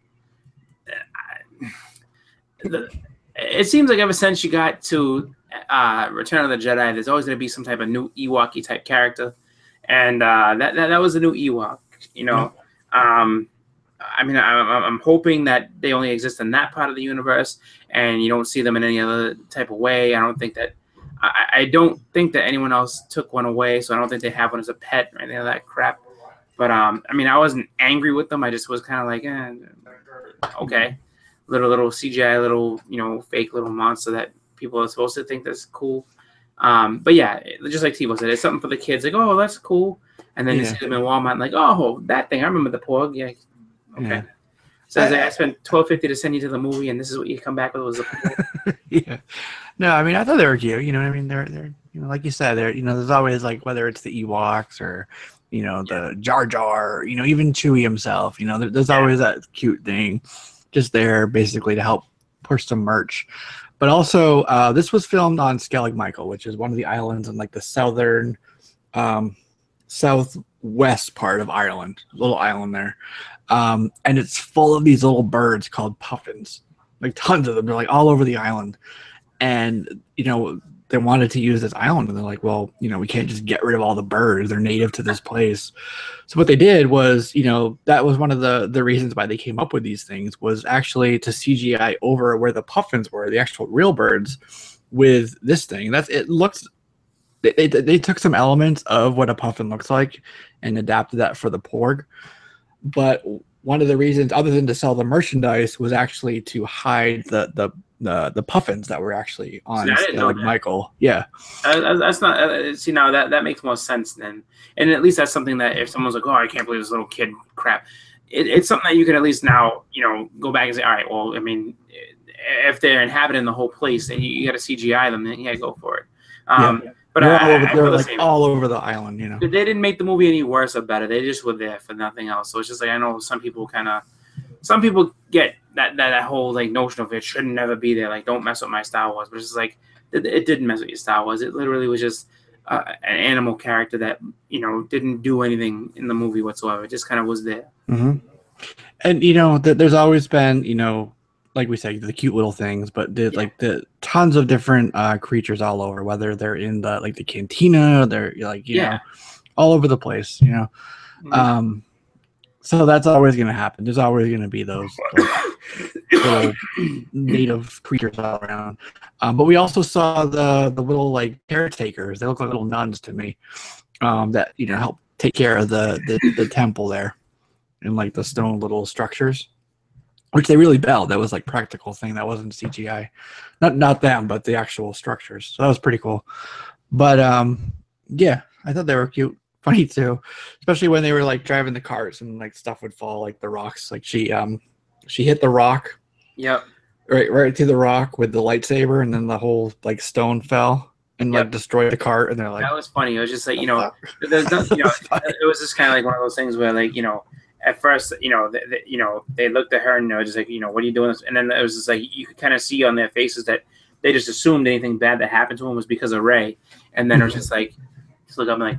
Speaker 2: seems like ever since you got to Return of the Jedi, there's always going to be some type of new Ewok-y type character, and that was a new Ewok. I'm hoping that they only exist in that part of the universe, and you don't see them in any other type of way. I don't think that anyone else took one away, so I don't think they have one as a pet or anything of that crap. But I wasn't angry with them. I just was kind of like, okay, little CGI, little fake little monster that people are supposed to think that's cool. But yeah, just like Tivo said, it's something for the kids. Like, oh, that's cool. And then you see them in Walmart, and like, oh, that thing. I remember the Porg. Yeah. Okay. Yeah. So I spent $12.50 to send you to the movie, and this is what you come back with was a Porg.
Speaker 1: Yeah. No, I thought they were cute. They're like you said, there's always like whether it's the Ewoks or the Jar Jar, even Chewie himself. There's always that cute thing, just there basically to help push some merch. But also, this was filmed on Skellig Michael, which is one of the islands in like the southern, southwest part of Ireland, little island there. And it's full of these little birds called puffins, like tons of them. They're like all over the island. And, they wanted to use this island, and they're like, well, we can't just get rid of all the birds. They're native to this place. So what they did was, that was one of the reasons why they came up with these things, was actually to CGI over where the puffins were, the actual real birds, with this thing. They took some elements of what a puffin looks like and adapted that for the Porg. But one of the reasons, other than to sell the merchandise, was actually to hide the puffins that were actually on Michael. Yeah.
Speaker 2: That's not, see, now that makes more sense then. And at least that's something that if someone's like, oh, I can't believe this little kid crap, it's something that you can at least now, go back and say, all right, well, if they're inhabiting the whole place and you got to CGI them, then yeah, go for it. But
Speaker 1: They're all over.
Speaker 2: I
Speaker 1: They're
Speaker 2: feel the
Speaker 1: like
Speaker 2: same.
Speaker 1: all over the island, you know.
Speaker 2: They didn't make the movie any worse or better. They just were there for nothing else. So it's just like I know some people get that whole like notion of it should never be there. Like don't mess with my Star Wars. But it's just like it didn't mess with your Star Wars. It literally was just an animal character that didn't do anything in the movie whatsoever. It just kind of was there.
Speaker 1: Mm-hmm. And there's always been like we say, the cute little things, but the tons of different creatures all over, whether they're in the cantina, they're all over the place,
Speaker 2: Mhm.
Speaker 1: So that's always going to happen. There's always going to be those little native creatures all around. But we also saw the little like caretakers. They look like little nuns to me, that help take care of the temple there, and like the stone little structures, which they really built. That was like practical thing. That wasn't CGI. Not them, but the actual structures. So that was pretty cool. But yeah, I thought they were cute, funny too, especially when they were like driving the cars and like stuff would fall, like the rocks. Like she hit the rock.
Speaker 2: Yep.
Speaker 1: Right to the rock with the lightsaber, and then the whole like stone fell and like destroyed the cart. And they're like,
Speaker 2: that was funny. It was just like there's no, it was just kind of like one of those things where like at first they looked at her and they were just like what are you doing? And then it was just like you could kind of see on their faces that they just assumed anything bad that happened to them was because of Rey. And then it was just like just look up and like,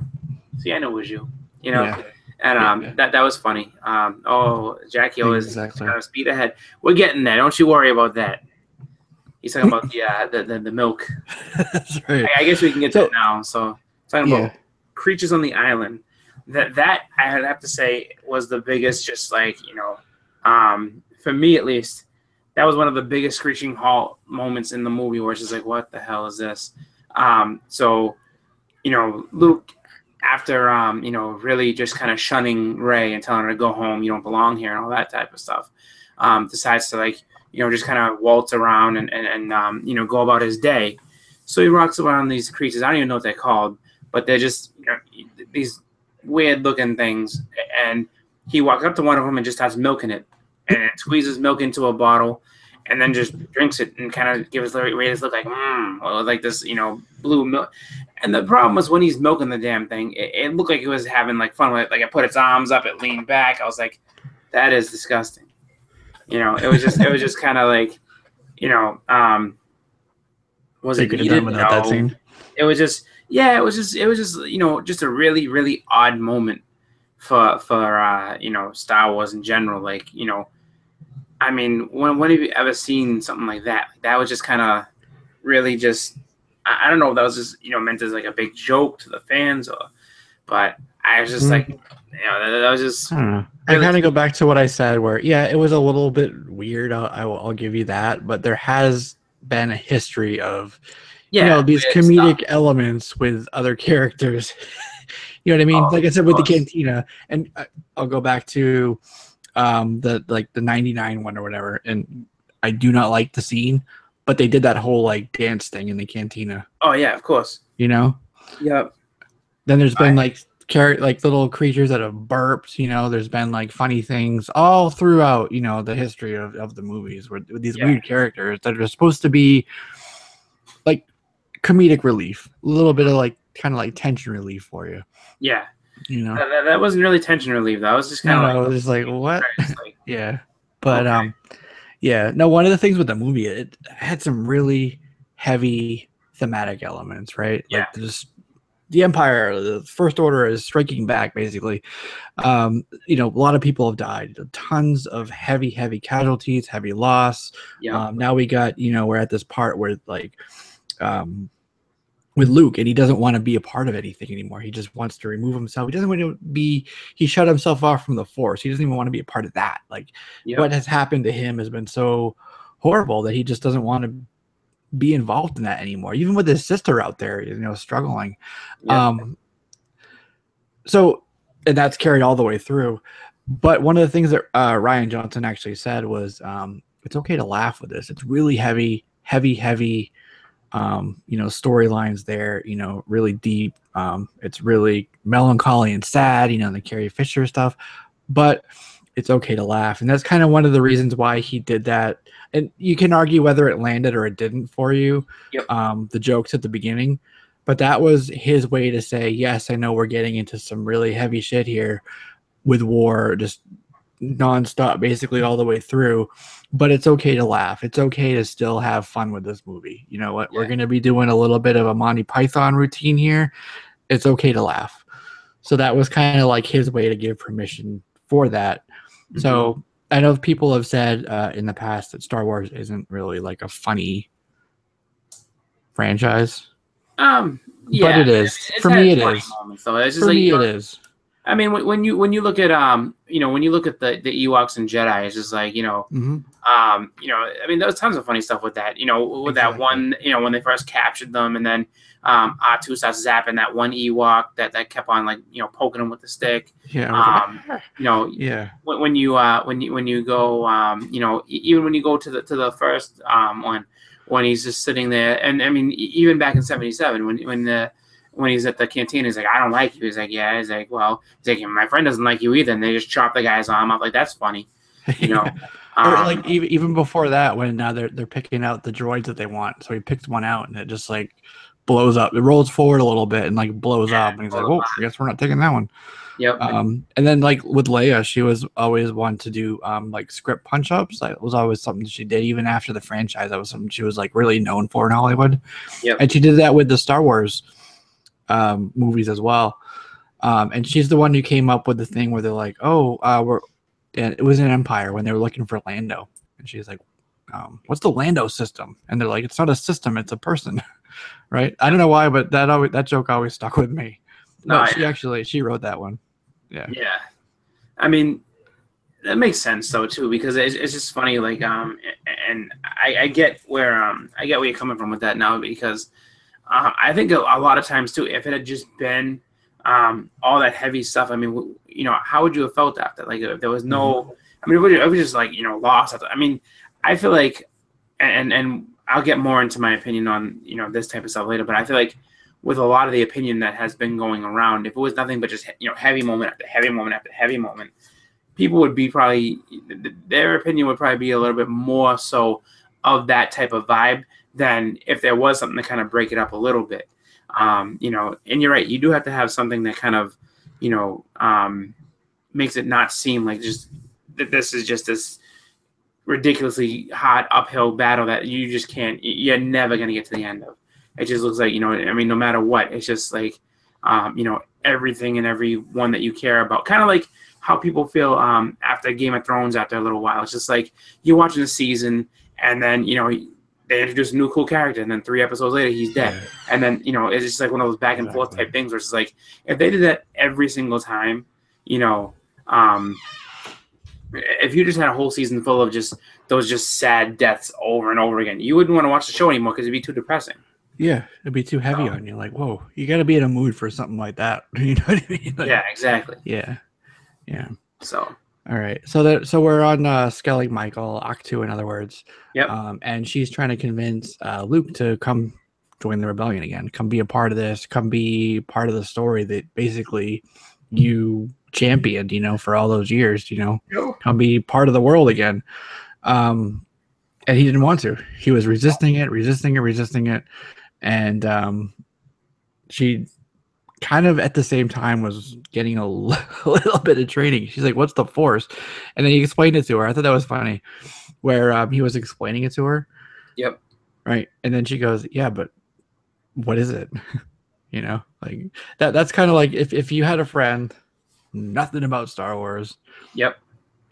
Speaker 2: see, I know it was you,
Speaker 1: Yeah.
Speaker 2: And that was funny. Jackie always
Speaker 1: Exactly.
Speaker 2: speed ahead. We're getting there. Don't you worry about that. He's talking about the milk.
Speaker 1: That's right.
Speaker 2: I guess we can get to it now. So talking about
Speaker 1: Yeah.
Speaker 2: creatures on the island. That I'd have to say was the biggest, just like for me at least, that was one of the biggest screeching halt moments in the movie where it's just like, what the hell is this? So Luke, after really just kind of shunning Rey and telling her to go home, you don't belong here, and all that type of stuff, decides to like just kind of waltz around and go about his day. So he walks around these creatures. I don't even know what they're called, but they're just these weird looking things. And he walks up to one of them and just starts milking it, and squeezes milk into a bottle, and then just drinks it and kind of gives this look like or like this blue milk. And the problem was when he's milking the damn thing, it looked like he was having like fun with it. Like it put its arms up, it leaned back. I was like, that is disgusting. It was just kind of like, was it needed? No.
Speaker 1: That scene.
Speaker 2: It was just just a really, really odd moment for Star Wars in general. Like, I mean, when have you ever seen something like that? That was just kind of really just, I don't know if that was just, meant as like a big joke to the fans, but I was just like, that was just.
Speaker 1: I don't know. Really, I kind of go back to what I said, where it was a little bit weird. I'll give you that, but there has been a history of, these comedic elements with other characters. You know what I mean? Like I said with the cantina, and I'll go back to the 99 one or whatever, and I do not like the scene, but they did that whole like dance thing in the cantina.
Speaker 2: Oh yeah, of course.
Speaker 1: Yep. Then there's been like little creatures that have burped. There's been like funny things all throughout the history of the movies with these weird characters that are supposed to be like comedic relief, a little bit of like kind of like tension relief for you.
Speaker 2: Yeah. That wasn't really tension relief. That was just kind of
Speaker 1: I was just like, what? Yeah. But one of the things with the movie, it had some really heavy thematic elements, right?
Speaker 2: Yeah.
Speaker 1: Like the Empire, the First Order is striking back, basically. A lot of people have died. Tons of heavy casualties, heavy loss.
Speaker 2: Yeah.
Speaker 1: Now we got, we're at this part where like with Luke, and he doesn't want to be a part of anything anymore. He just wants to remove himself. He doesn't want to he shut himself off from the Force. He doesn't even want to be a part of that. Like what has happened to him has been so horrible that he just doesn't want to be involved in that anymore. Even with his sister out there, struggling. So, and that's carried all the way through. But one of the things that Rian Johnson actually said was, it's okay to laugh with this. It's really heavy storylines there, really deep. It's really melancholy and sad, the Carrie Fisher stuff, but it's okay to laugh. And that's kind of one of the reasons why he did that. And you can argue whether it landed or it didn't for you, the jokes at the beginning, But that was his way to say, yes, I know we're getting into some really heavy shit here with war, just nonstop, basically all the way through. But it's okay to laugh. It's okay to still have fun with this movie. You know what?
Speaker 2: Yeah.
Speaker 1: We're going to be doing a little bit of a Monty Python routine here. It's okay to laugh. So that was kind of like his way to give permission for that.
Speaker 2: Mm-hmm.
Speaker 1: So I know people have said in the past that Star Wars isn't really like a funny franchise.
Speaker 2: Yeah,
Speaker 1: but it is. For me, it is.
Speaker 2: Moments, though. It's just
Speaker 1: For
Speaker 2: like,
Speaker 1: me, it is.
Speaker 2: I mean, when you look at when you look at the Ewoks and Jedi, it's just like, I mean, there was tons of funny stuff with that. With that one, when they first captured them, and then R2 starts zapping that one Ewok that kept on like poking him with the stick.
Speaker 1: Yeah.
Speaker 2: Yeah. When you go even when you go to the first one, when he's just sitting there, and I mean even back in '77 when he's at the canteen, he's like, I don't like you. He's like, yeah. He's like, well, my friend doesn't like you either. And they just chop the guy's arm off. Like, that's funny, Or
Speaker 1: like even before that, when they're picking out the droids that they want. So he picks one out and it just like blows up. It rolls forward a little bit and like blows up. And he's like, oh, I guess we're not taking that one.
Speaker 2: Yep.
Speaker 1: And then like with Leia, she was always one to do like script punch ups. Like, it was always something she did even after the franchise. That was something she was like really known for in Hollywood.
Speaker 2: Yep.
Speaker 1: And she did that with the Star Wars movies as well. And she's the one who came up with the thing where they're like, and it was in Empire when they were looking for Lando. And she's like, what's the Lando system? And they're like, it's not a system, it's a person. Right? I don't know why, but that joke always stuck with me. No, she wrote that one. Yeah.
Speaker 2: Yeah. I mean, that makes sense though too, because it's just funny, like and I get where you're coming from with that now, because I think a lot of times too, if it had just been all that heavy stuff, I mean, how would you have felt after? Like, if there was no, I mean, it was just like, lost. I mean, I feel like, and I'll get more into my opinion on, this type of stuff later, but I feel like with a lot of the opinion that has been going around, if it was nothing but just, heavy moment after heavy moment after heavy moment, people would be their opinion would probably be a little bit more so of that type of vibe than if there was something to kind of break it up a little bit. And you're right, you do have to have something that kind of, makes it not seem like just that this is just this ridiculously hot uphill battle that you just can't, you're never going to get to the end of. It just looks like, I mean, no matter what, it's just like, everything and everyone that you care about. Kind of like how people feel after Game of Thrones after a little while. It's just like you're watching a season and then, they introduce a new cool character, and then 3 episodes later, he's dead. Yeah. And then, it's just like one of those back and forth type things where it's like, if they did that every single time, if you just had a whole season full of just those just sad deaths over and over again, you wouldn't want to watch the show anymore because it'd be too depressing.
Speaker 1: Yeah, it'd be too heavy on you. Like, whoa, you got to be in a mood for something like that. You know what I mean? Like,
Speaker 2: yeah, exactly.
Speaker 1: Yeah.
Speaker 2: So.
Speaker 1: All right, so we're on Skelly Michael, Octu, in other words.
Speaker 2: Yep.
Speaker 1: And she's trying to convince Luke to come join the rebellion again, come be a part of this, come be part of the story that basically you championed, for all those years, come be part of the world again. And he didn't want to. He was resisting it. And she kind of at the same time was getting a little bit of training. She's like, what's the Force? And then he explained it to her. I thought that was funny, where he was explaining it to her.
Speaker 2: Yep.
Speaker 1: Right. And then she goes, yeah, but what is it? Like that's kind of like if you had a friend, nothing about Star Wars.
Speaker 2: Yep.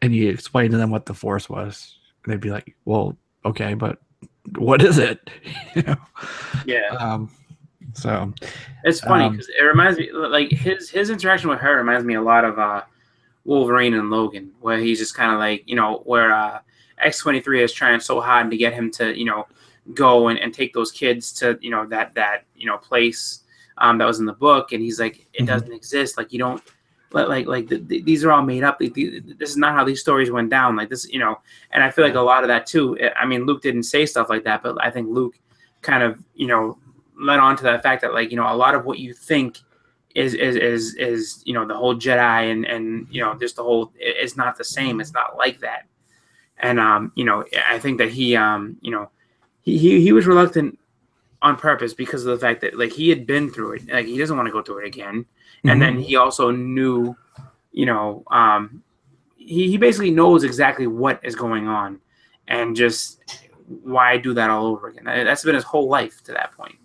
Speaker 1: And you explained to them what the Force was, they'd be like, well, okay, but what is it?
Speaker 2: Yeah.
Speaker 1: So
Speaker 2: it's funny because it reminds me, like his interaction with her reminds me a lot of Wolverine and Logan, where he's just kind of like, where X-23 is trying so hard to get him to, go and take those kids to, that place that was in the book, and he's like, it doesn't exist. Like, you don't these are all made up. This is not how these stories went down. Like this, and I feel like a lot of that too. I mean, Luke didn't say stuff like that, but I think Luke kind of, led on to that fact that, like, a lot of what you think is the whole Jedi and just the whole, it's not the same. It's not like that. And I think that he was reluctant on purpose because of the fact that like he had been through it. Like he doesn't want to go through it again.
Speaker 1: Mm-hmm.
Speaker 2: And then he also knew, you know, he basically knows exactly what is going on, and just why do that all over again. That's been his whole life to that point.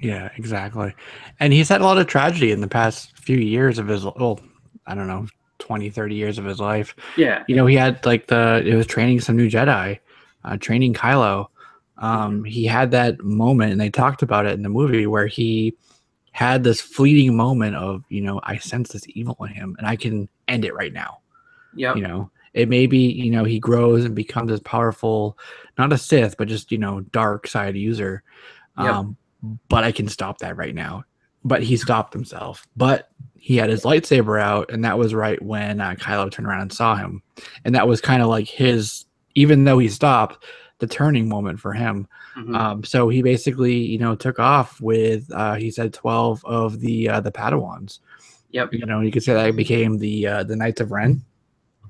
Speaker 1: Yeah, exactly. And he's had a lot of tragedy in the past few years of his, well, I don't know, 20, 30 years of his life.
Speaker 2: Yeah.
Speaker 1: You know, he had like it was training some new Jedi, training Kylo. He had that moment, and they talked about it in the movie, where he had this fleeting moment of, you know, I sense this evil in him and I can end it right now.
Speaker 2: Yep.
Speaker 1: You know, it may be, you know, he grows and becomes as powerful, not a Sith, but just, you know, dark side user.
Speaker 2: Yep.
Speaker 1: But I can stop that right now. But he stopped himself. But he had his lightsaber out, and that was right when Kylo turned around and saw him. And that was kind of like his, even though he stopped, the turning moment for him. So he basically, you know, took off with, he said 12 of the Padawans.
Speaker 2: Yep.
Speaker 1: You know, you could say that became the Knights of Ren.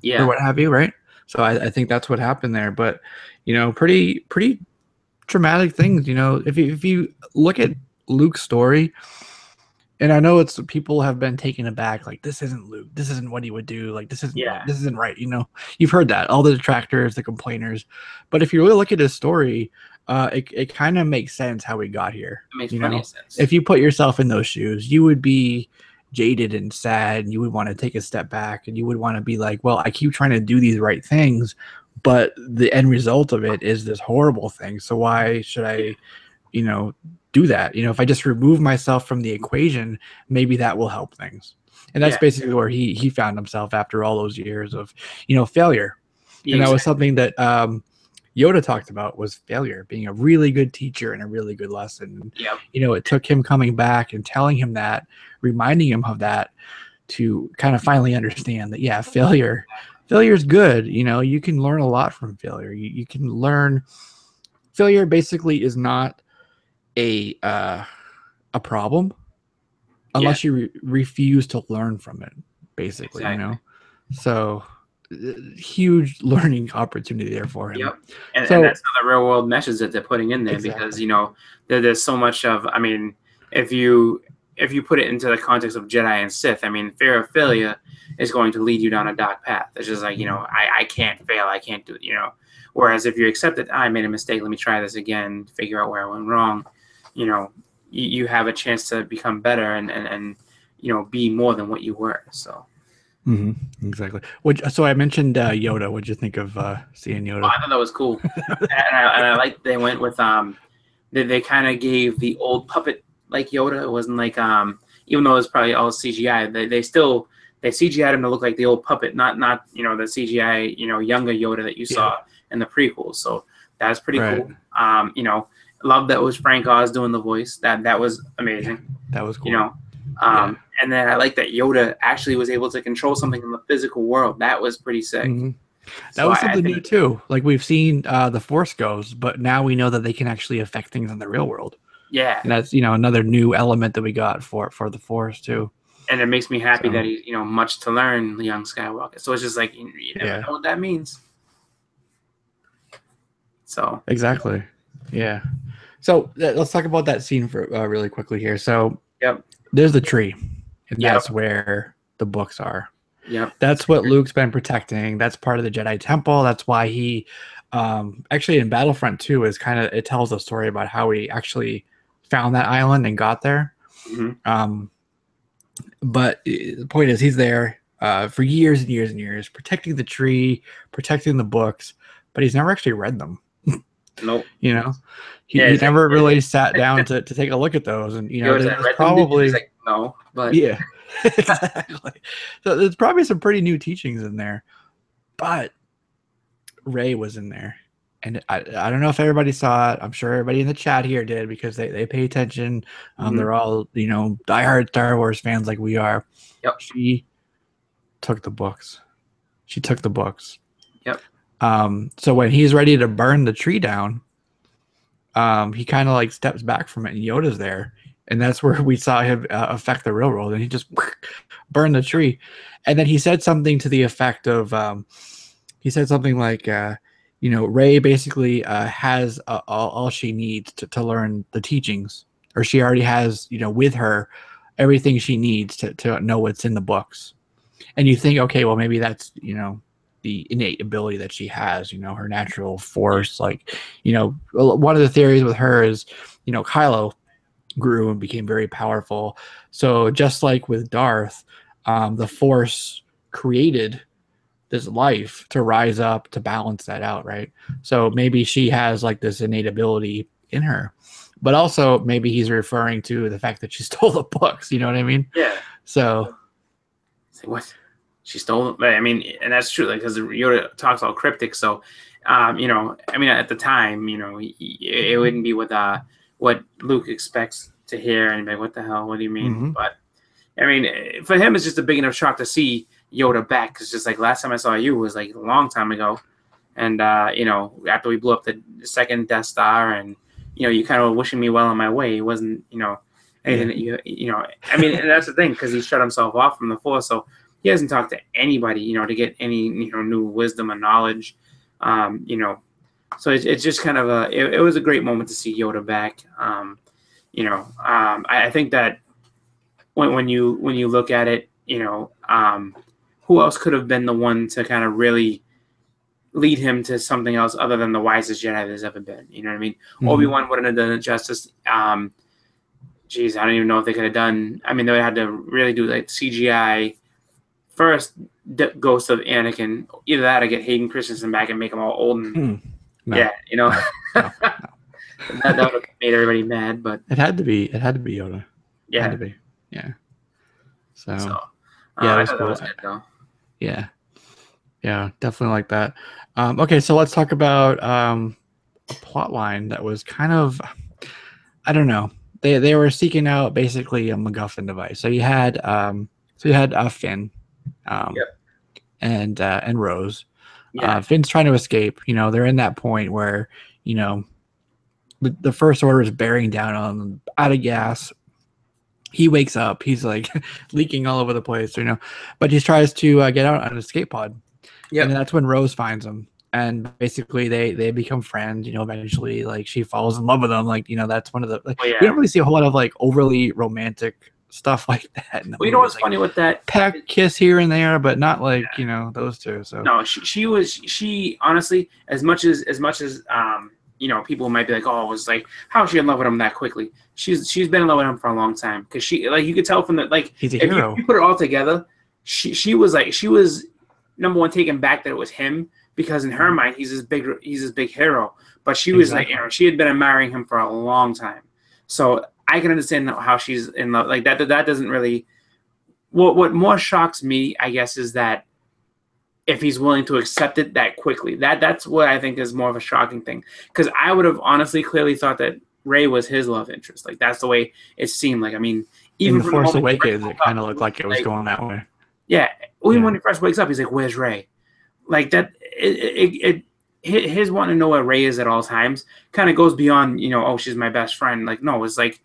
Speaker 2: Yeah.
Speaker 1: Or what have you, right? So I think that's what happened there. But, you know, pretty traumatic things. You know, if you look at Luke's story, and I know it's people have been taken aback, like this isn't Luke, this isn't what he would do, like this isn't right. You know, you've heard that, all the detractors, the complainers, but if you really look at his story, it kind of makes sense how we got here.
Speaker 2: It makes plenty of sense.
Speaker 1: If you put yourself in those shoes, you would be jaded and sad, and you would want to take a step back, and you would want to be like, well, I keep trying to do these right things, but the end result of it is this horrible thing. So why should I, you know, do that? You know, if I just remove myself from the equation, maybe that will help things. And that's basically where he found himself after all those years of, you know, failure. And that was something that Yoda talked about, was failure, being a really good teacher and a really good lesson.
Speaker 2: Yep.
Speaker 1: You know, it took him coming back and telling him that, reminding him of that, to kind of finally understand that, yeah, failure is good. You know, you can learn a lot from failure. You can learn. Failure basically is not a problem unless you refuse to learn from it, basically. Exactly. You know, so huge learning opportunity there for him.
Speaker 2: Yep. And that's the real world message that they're putting in there. Exactly. Because, you know, there's so much of, I mean, if you put it into the context of Jedi and Sith, I mean, fear of failure is going to lead you down a dark path. It's just like, you know, I can't fail, I can't do it, you know. Whereas if you accept that I made a mistake, let me try this again, figure out where I went wrong, you know, you have a chance to become better and you know, be more than what you were. So.
Speaker 1: Exactly. So I mentioned Yoda. What'd you think of seeing Yoda?
Speaker 2: Oh, I thought that was cool. and I like they went with they kind of gave the old puppet like Yoda. It wasn't like even though it's probably all CGI, they CGI'd him to look like the old puppet, not you know, the CGI, you know, younger Yoda that you saw in the prequels. So that's pretty cool. You know, love that was Frank Oz doing the voice. That was amazing.
Speaker 1: That was cool.
Speaker 2: You know. And then I like that Yoda actually was able to control something in the physical world. That was pretty sick.
Speaker 1: That was something new too. Like we've seen the Force goes, but now we know that they can actually affect things in the real world. Yeah, and that's, you know, another new element that we got for the Force too.
Speaker 2: And it makes me happy that he's, you know, much to learn, young Skywalker. So it's just like you never know what that means. So
Speaker 1: exactly, yeah. So let's talk about that scene for really quickly here. So there's the tree, and that's where the books are. That's what Luke's been protecting. That's part of the Jedi Temple. That's why he actually in Battlefront 2 is kind of, it tells a story about how he actually found that island and got there. But the point is, he's there for years and years and years, protecting the tree, protecting the books, but he's never actually read them.
Speaker 2: Nope.
Speaker 1: You know, he never really sat down to take a look at those. And, you know, there's probably
Speaker 2: like, no, but
Speaker 1: exactly. So there's probably some pretty new teachings in there, but Rey was in there. And I don't know if everybody saw it. I'm sure everybody in the chat here did, because they pay attention. They're all, you know, diehard Star Wars fans like we are. She took the books. So when he's ready to burn the tree down, he kind of like steps back from it, and Yoda's there. And that's where we saw him affect the real world. And he just burned the tree. And then he said something to the effect of, he said something like, you know, Rey basically has all she needs to learn the teachings, or she already has, you know, with her everything she needs to know what's in the books. And you think, okay, well, maybe that's, you know, the innate ability that she has, you know, her natural force. Like, you know, one of the theories with her is, you know, Kylo grew and became very powerful. So just like with Darth, the force created this life to rise up to balance that out, right? So maybe she has like this innate ability in her, but also maybe he's referring to the fact that she stole the books. You know what I mean?
Speaker 2: Yeah.
Speaker 1: So,
Speaker 2: say what? She stole them. I mean, and that's true, like, because Yoda talks all cryptic. So, you know, I mean, at the time, you know, it wouldn't be what Luke expects to hear, and like, what the hell? What do you mean?
Speaker 1: mm-hmm.
Speaker 2: But I mean, for him, it's just a big enough shock to see Yoda back. Because just like last time I saw you was like a long time ago, and you know, after we blew up the second Death Star, and you know, you kind of wishing me well on my way. It wasn't, you know, anything that you know. I mean, and that's the thing, because he shut himself off from the Force, so he hasn't talked to anybody, you know, to get any, you know, new wisdom and knowledge, you know. So it's just kind of it was a great moment to see Yoda back. You know, I think that when you look at it, you know, who else could have been the one to kind of really lead him to something else other than the wisest Jedi there's ever been? You know what I mean?
Speaker 1: Mm-hmm.
Speaker 2: Obi-Wan wouldn't have done it justice. Geez, I don't even know if they could have done. I mean, they would have had to really do like CGI first ghost of Anakin. Either that or get Hayden Christensen back and make him all old and
Speaker 1: No.
Speaker 2: yeah, you know.
Speaker 1: No.
Speaker 2: that would have made everybody mad, but
Speaker 1: it had to be Yoda.
Speaker 2: Yeah.
Speaker 1: It had to be. Yeah. So
Speaker 2: yeah,
Speaker 1: it
Speaker 2: I
Speaker 1: was
Speaker 2: thought
Speaker 1: cool.
Speaker 2: that was good though.
Speaker 1: Yeah, definitely like that. Okay, so let's talk about a plot line that was kind of, I don't know. They were seeking out basically a MacGuffin device. So you had Finn, and Rose.
Speaker 2: Yeah.
Speaker 1: Finn's trying to escape. You know, they're in that point where, you know, the First Order is bearing down on them, out of gas. He wakes up. He's like leaking all over the place, you know, but he tries to get out on an escape pod.
Speaker 2: Yeah.
Speaker 1: And that's when Rose finds him. And basically they become friends, you know, eventually like she falls in love with him. Like, you know, that's one of the, like, we don't really see a whole lot of like overly romantic stuff like that.
Speaker 2: Well, you know what's like, funny with that?
Speaker 1: Peck, kiss here and there, but not like, you know, those two. So
Speaker 2: no, she honestly, as much as you know, people might be like, oh, it was like, how is she in love with him that quickly? She's been in love with him for a long time, because she, like, you could tell from the, like,
Speaker 1: he's a hero.
Speaker 2: If you put it all together, she was number one, taken back that it was him, because in her mind he's this big hero, but she was like, you know, she had been admiring him for a long time. So I can understand how she's in love like that. That doesn't really. What more shocks me, I guess, is that if he's willing to accept it that quickly. That's what I think is more of a shocking thing, because I would have honestly clearly thought that Rey was his love interest. Like, that's the way it seemed. Like, I mean, even
Speaker 1: in The Force Awakens, it kind of looked like it was going that way.
Speaker 2: Yeah, even when he first wakes up, he's like, "Where's Rey?" Like that. His wanting to know where Rey is at all times kind of goes beyond, you know, oh, she's my best friend. Like, no, it's like,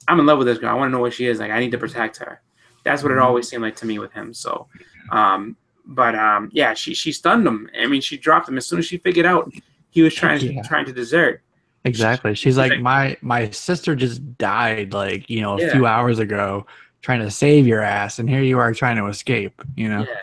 Speaker 2: I'm in love with this girl. I want to know where she is. Like, I need to protect her. That's what it always seemed like to me with him. So, yeah, she stunned him. I mean, she dropped him as soon as she figured out he was trying to desert.
Speaker 1: Exactly. She's like, my sister just died, like, you know, a few hours ago, trying to save your ass, and here you are trying to escape, you know?
Speaker 2: Yeah.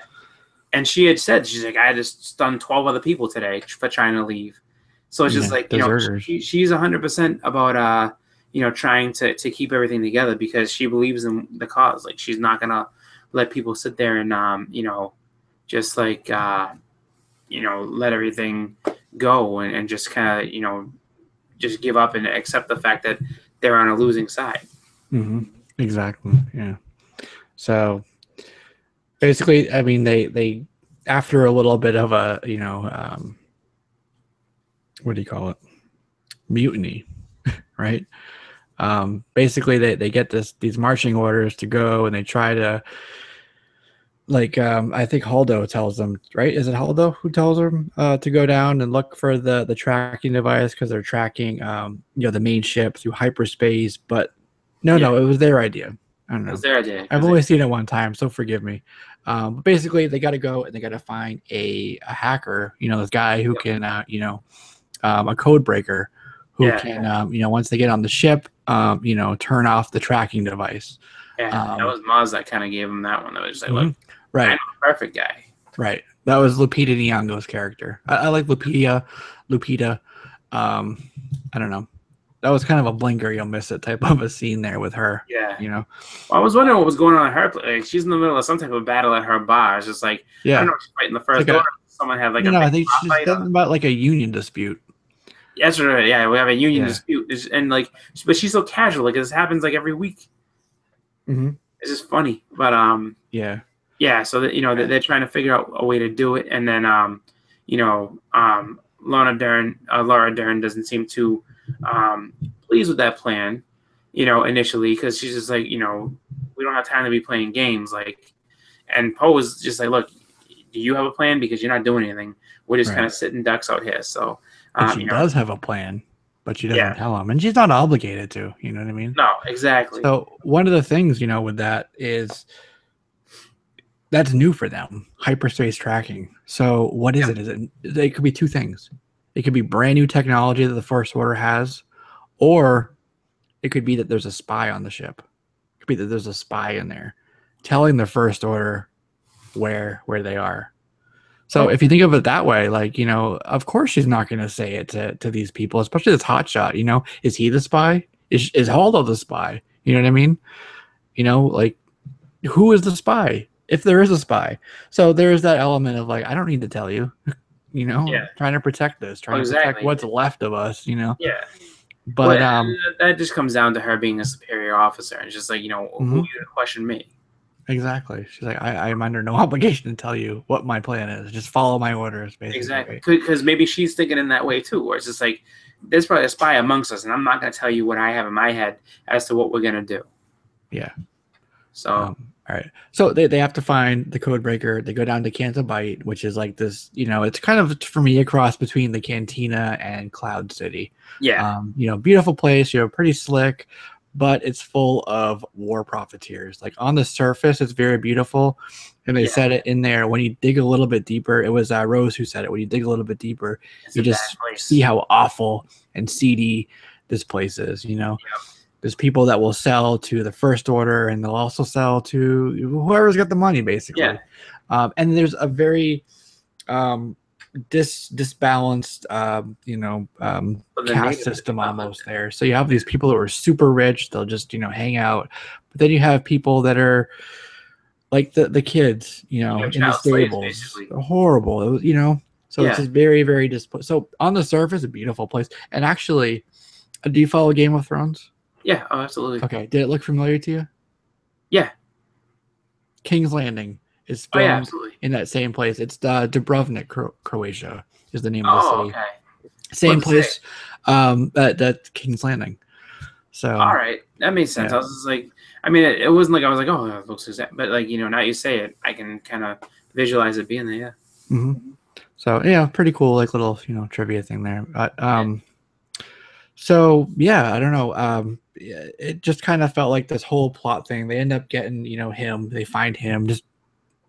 Speaker 2: And she had said, she's like, I just stunned 12 other people today for trying to leave. So it's just like, deserters. You know, she's 100% about, you know, trying to keep everything together, because she believes in the cause. Like, she's not going to let people sit there and, you know, just like, you know, let everything go and just kind of, you know, just give up and accept the fact that they're on a losing side.
Speaker 1: Mm-hmm. Exactly. Yeah. So basically, I mean, they after a little bit of a, you know, what do you call it? Mutiny, right? Basically they get these marching orders to go, and they try to, like, I think Holdo tells them, right? Is it Holdo who tells them to go down and look for the tracking device, because they're tracking, you know, the main ship through hyperspace? But no, it was their idea. I don't know.
Speaker 2: Was there a day?
Speaker 1: I've only seen it one time, so forgive me. But basically, they got to go and they got to find a hacker. You know, this guy who can, a code breaker who can, once they get on the ship, turn off the tracking device.
Speaker 2: Yeah, that was Maz that kind of gave him that one. That was just like, look,
Speaker 1: right,
Speaker 2: I'm a perfect guy.
Speaker 1: Right. That was Lupita Nyong'o's character. I like Lupita. I don't know. That was kind of a blinker, you'll miss it type of a scene there with her.
Speaker 2: Yeah.
Speaker 1: You know.
Speaker 2: Well, I was wondering what was going on in her. Like, she's in the middle of some type of battle at her bar. It's just like, I don't know if she's fighting the first order. Someone had like
Speaker 1: I think she's talking about like a union dispute.
Speaker 2: Yes, right. Yeah, we have a union dispute, and like, but she's so casual. Like, this happens like every week.
Speaker 1: Mm-hmm.
Speaker 2: It's just funny, but yeah. So that they're trying to figure out a way to do it, and then Laura Dern doesn't seem too pleased with that plan, initially, because she's just like, we don't have time to be playing games, like, and Poe is just like, look, do you have a plan? Because you're not doing anything. We're just kind of sitting ducks out here. So
Speaker 1: she does have a plan, but she doesn't tell him, and she's not obligated to. You know what I mean?
Speaker 2: No, exactly.
Speaker 1: So one of the things with that is that's new for them, hyperspace tracking. So what is it? It could be two things. It could be brand new technology that the First Order has, or it could be that there's a spy on the ship. It could be that there's a spy in there telling the First Order where they are. So if you think of it that way, like, of course she's not going to say it to these people, especially this hotshot. Is he the spy? Is Holdo the spy? You know what I mean? Like, who is the spy? If there is a spy. So there's that element of like, I don't need to tell you, trying to protect this, trying to protect what's left of us, Yeah. But
Speaker 2: that just comes down to her being a superior officer. And it's just like, who are you to question me?
Speaker 1: Exactly. She's like, I'm under no obligation to tell you what my plan is. Just follow my orders, basically.
Speaker 2: Exactly. Because maybe she's thinking in that way too, where it's just like, there's probably a spy amongst us, and I'm not going to tell you what I have in my head as to what we're going to do.
Speaker 1: Yeah.
Speaker 2: So,
Speaker 1: all right. So they have to find the code breaker. They go down to Cantabite, which is like this, it's kind of, for me, a cross between the Cantina and Cloud City.
Speaker 2: Yeah.
Speaker 1: Beautiful place, pretty slick, but it's full of war profiteers. Like, on the surface, it's very beautiful. And they said it in there. When you dig a little bit deeper, it was Rose who said it. When you dig a little bit deeper, you just see how awful and seedy this place is, Yep. There's people that will sell to the First Order, and they'll also sell to whoever's got the money, basically. Yeah. And there's a very disbalanced, caste system almost there. So you have these people who are super rich. They'll just, hang out. But then you have people that are like the kids, in the stables. Horrible. It was, so it's just very, very so on the surface, a beautiful place. And actually, do you follow Game of Thrones?
Speaker 2: Yeah, absolutely.
Speaker 1: Okay, did it look familiar to you?
Speaker 2: Yeah.
Speaker 1: King's Landing is filmed in that same place. It's Dubrovnik, Croatia is the name of the city. Okay. Same place that King's Landing. So
Speaker 2: all right, that makes sense. I was just like, it wasn't like I was like, oh, that looks exact, but like, now you say it, I can kind of visualize it being there. Yeah.
Speaker 1: Mm-hmm. So pretty cool, like little trivia thing there. But so I don't know. It just kind of felt like this whole plot thing. They end up getting him. They find him just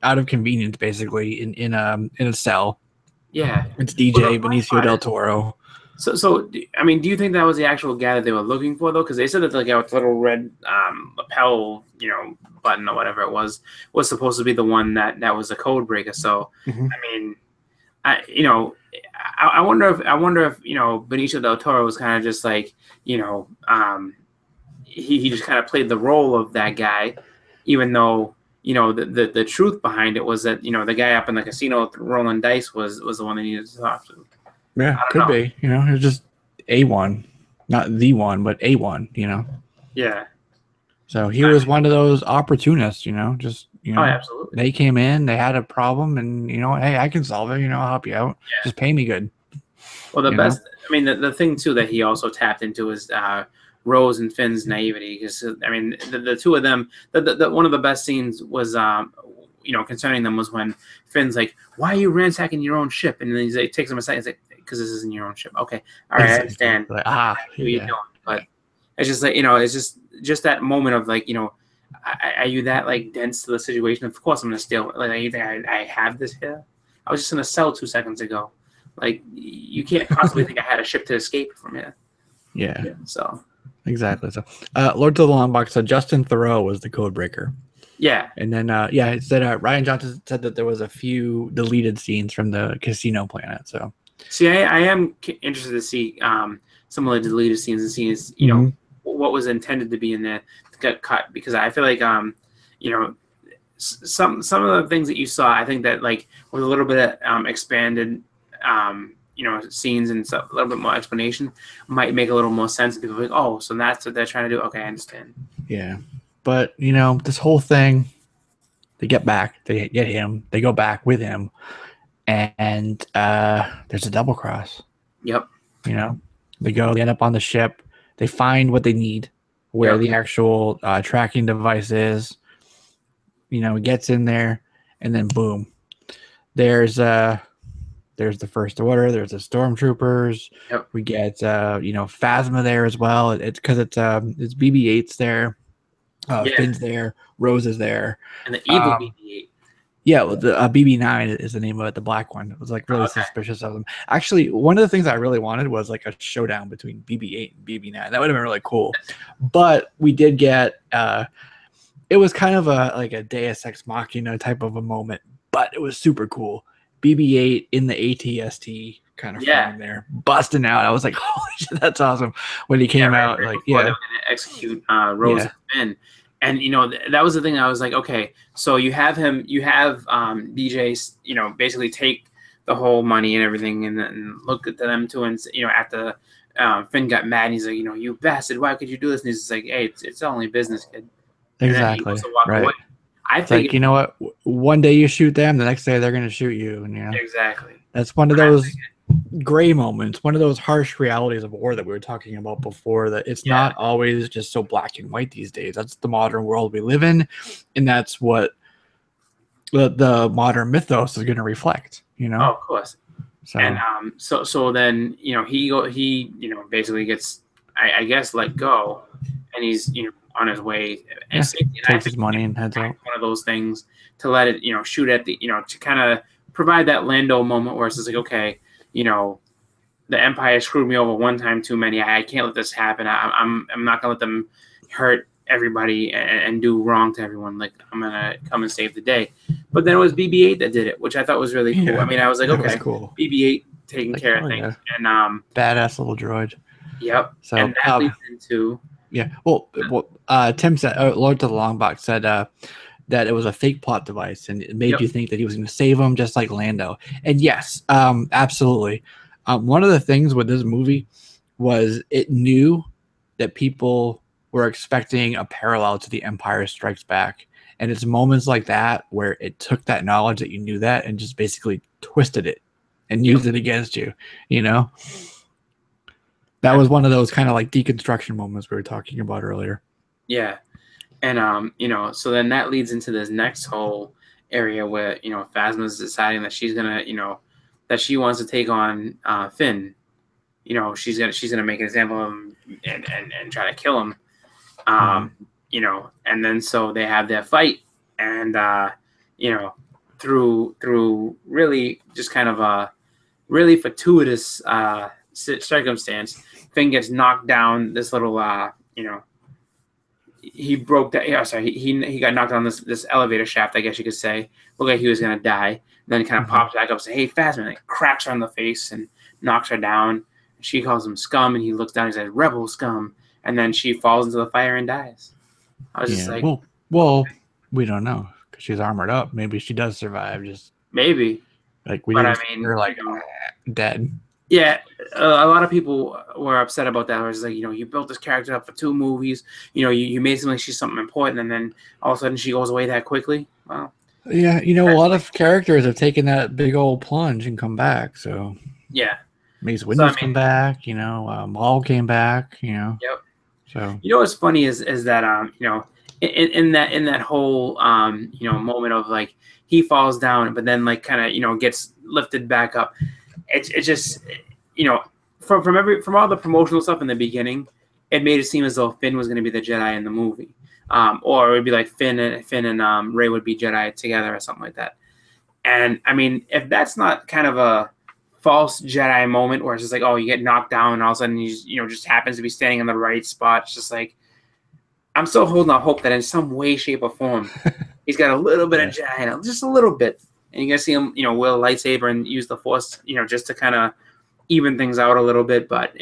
Speaker 1: out of convenience, basically in a cell.
Speaker 2: Yeah,
Speaker 1: it's DJ Benicio del Toro.
Speaker 2: So do you think that was the actual guy that they were looking for, though? Because they said that the guy with the little red lapel, button or whatever it was supposed to be the one that was a code breaker. So I wonder if Benicio del Toro was kind of just like he just kind of played the role of that guy, even though the truth behind it was that the guy up in the casino rolling dice was the one they needed to talk to.
Speaker 1: Yeah, could be. It was just A1, not the one, but A1.
Speaker 2: Yeah.
Speaker 1: So he was one of those opportunists. Just
Speaker 2: oh, absolutely.
Speaker 1: They came in, they had a problem, and hey, I can solve it. I'll help you out. Yeah. Just pay me good.
Speaker 2: Well, the best. The thing too that he also tapped into is Rose and Finn's naivety, because the two of them. The one of the best scenes was concerning them was when Finn's like, "Why are you ransacking your own ship?" And then he takes him aside. He's like, "Because this isn't your own ship." Okay, all right, I understand.
Speaker 1: Like,
Speaker 2: what you're doing, but it's just like it's just that moment of like are you that like dense to the situation? Of course I'm gonna steal it. Like, you think I have this here? I was just gonna sell 2 seconds ago. Like, you can't possibly think I had a ship to escape from here.
Speaker 1: Yeah.
Speaker 2: So
Speaker 1: Exactly. So, Lord of the Long Box said Justin Thoreau was the code breaker.
Speaker 2: yeah.
Speaker 1: And then, it said Rian Johnson said that there was a few deleted scenes from the casino planet. So,
Speaker 2: see, I am interested to see some of the deleted scenes and scenes, what was intended to be in there got cut, because I feel like some of the things that you saw, I think that like with a little bit of expanded scenes and stuff, a little bit more explanation might make a little more sense. People are like, oh, so that's what they're trying to do. Okay, I understand.
Speaker 1: Yeah, but this whole thing, they get back, they get him, they go back with him, and there's a double cross.
Speaker 2: Yep.
Speaker 1: They end up on the ship, they find what they need, where the actual tracking device is. It gets in there, and then boom, there's the First Order, there's the Stormtroopers.
Speaker 2: Yep.
Speaker 1: We get Phasma there as well. It's because it's BB-8's there, Finn's there, Rose is there,
Speaker 2: and the evil BB-8.
Speaker 1: Yeah, well, the BB-9 is the name of it, the black one. It was like really suspicious of them. Actually, one of the things I really wanted was like a showdown between BB-8 and BB-9. That would have been really cool. But we did get it was kind of a Deus Ex Machina type of a moment, but it was super cool. BB-8 in the ATST kind of frame there, busting out. I was like, holy shit, that's awesome. When he came out,
Speaker 2: they were going to execute Rose and Finn. And, that was the thing. I was like, okay, so you have BJ, basically take the whole money and everything and look at them too. And, after Finn got mad, and he's like, you bastard, why could you do this? And he's just like, hey, it's only business, kid.
Speaker 1: Exactly. Right.
Speaker 2: Away. I
Speaker 1: think, like, you know what? One day you shoot them, the next day they're going to shoot you. And,
Speaker 2: exactly.
Speaker 1: That's one of those gray moments, one of those harsh realities of war that we were talking about before, that it's not always just so black and white these days. That's the modern world we live in, and that's what the modern mythos is going to reflect,
Speaker 2: Oh, of course.
Speaker 1: So,
Speaker 2: and so then he basically gets I guess let go, and he's on his way, and
Speaker 1: takes his money and heads out.
Speaker 2: One of those things to let it shoot at the to kind of provide that Lando moment where it's just like, okay, the Empire screwed me over one time too many. I can't let this happen. I'm not gonna let them hurt everybody and do wrong to everyone. Like, I'm gonna come and save the day. But then it was BB-8 that did it, which I thought was really cool. I mean, I was like, okay,
Speaker 1: cool.
Speaker 2: BB-8 taking care of things, and
Speaker 1: badass little droid.
Speaker 2: Yep.
Speaker 1: So
Speaker 2: and that leads into
Speaker 1: Tim said, Lord of the Long Box said that it was a fake plot device, and it made you think that he was going to save him, just like Lando. And yes, absolutely. One of the things with this movie was it knew that people were expecting a parallel to The Empire Strikes Back. And it's moments like that where it took that knowledge that you knew that and just basically twisted it and used it against you, That was one of those kind of like deconstruction moments we were talking about earlier.
Speaker 2: Yeah. And, so then that leads into this next whole area where, Phasma's deciding that she's going to, that she wants to take on Finn. She's gonna make an example of him and try to kill him. And then so they have their fight, and through really just kind of a really fortuitous circumstance, Finn gets knocked down this little he broke that. Yeah, sorry, he got knocked on this elevator shaft, I guess you could say. Looked like he was gonna die. Then kind of pops back up and says, "Hey, Phasma!" And cracks her on the face and knocks her down. She calls him scum, and he looks down and says, "Rebel scum." And then she falls into the fire and dies. I was just like,
Speaker 1: well, we don't know because she's armored up. Maybe she does survive. Just
Speaker 2: maybe.
Speaker 1: Like we didn't see her like dead.
Speaker 2: Yeah, a lot of people were upset about that. It was like, you built this character up for 2 movies. You made something like she's something important, and then all of a sudden she goes away that quickly. Wow.
Speaker 1: Yeah, a lot of characters have taken that big old plunge and come back. So
Speaker 2: yeah,
Speaker 1: Mace Windu's come back. Maul came back.
Speaker 2: Yep.
Speaker 1: So
Speaker 2: what's funny is that in that whole moment of like he falls down, but then like kind of gets lifted back up. It's just from all the promotional stuff in the beginning, it made it seem as though Finn was going to be the Jedi in the movie, or it would be like Finn and Rey would be Jedi together or something like that. And I mean, if that's not kind of a false Jedi moment where it's just like, oh, you get knocked down and all of a sudden just happens to be standing in the right spot. It's just like, I'm still holding out hope that in some way, shape, or form, he's got a little bit of Jedi, just a little bit. And you're going to see him, wield a lightsaber and use the Force, just to kind of even things out a little bit. But,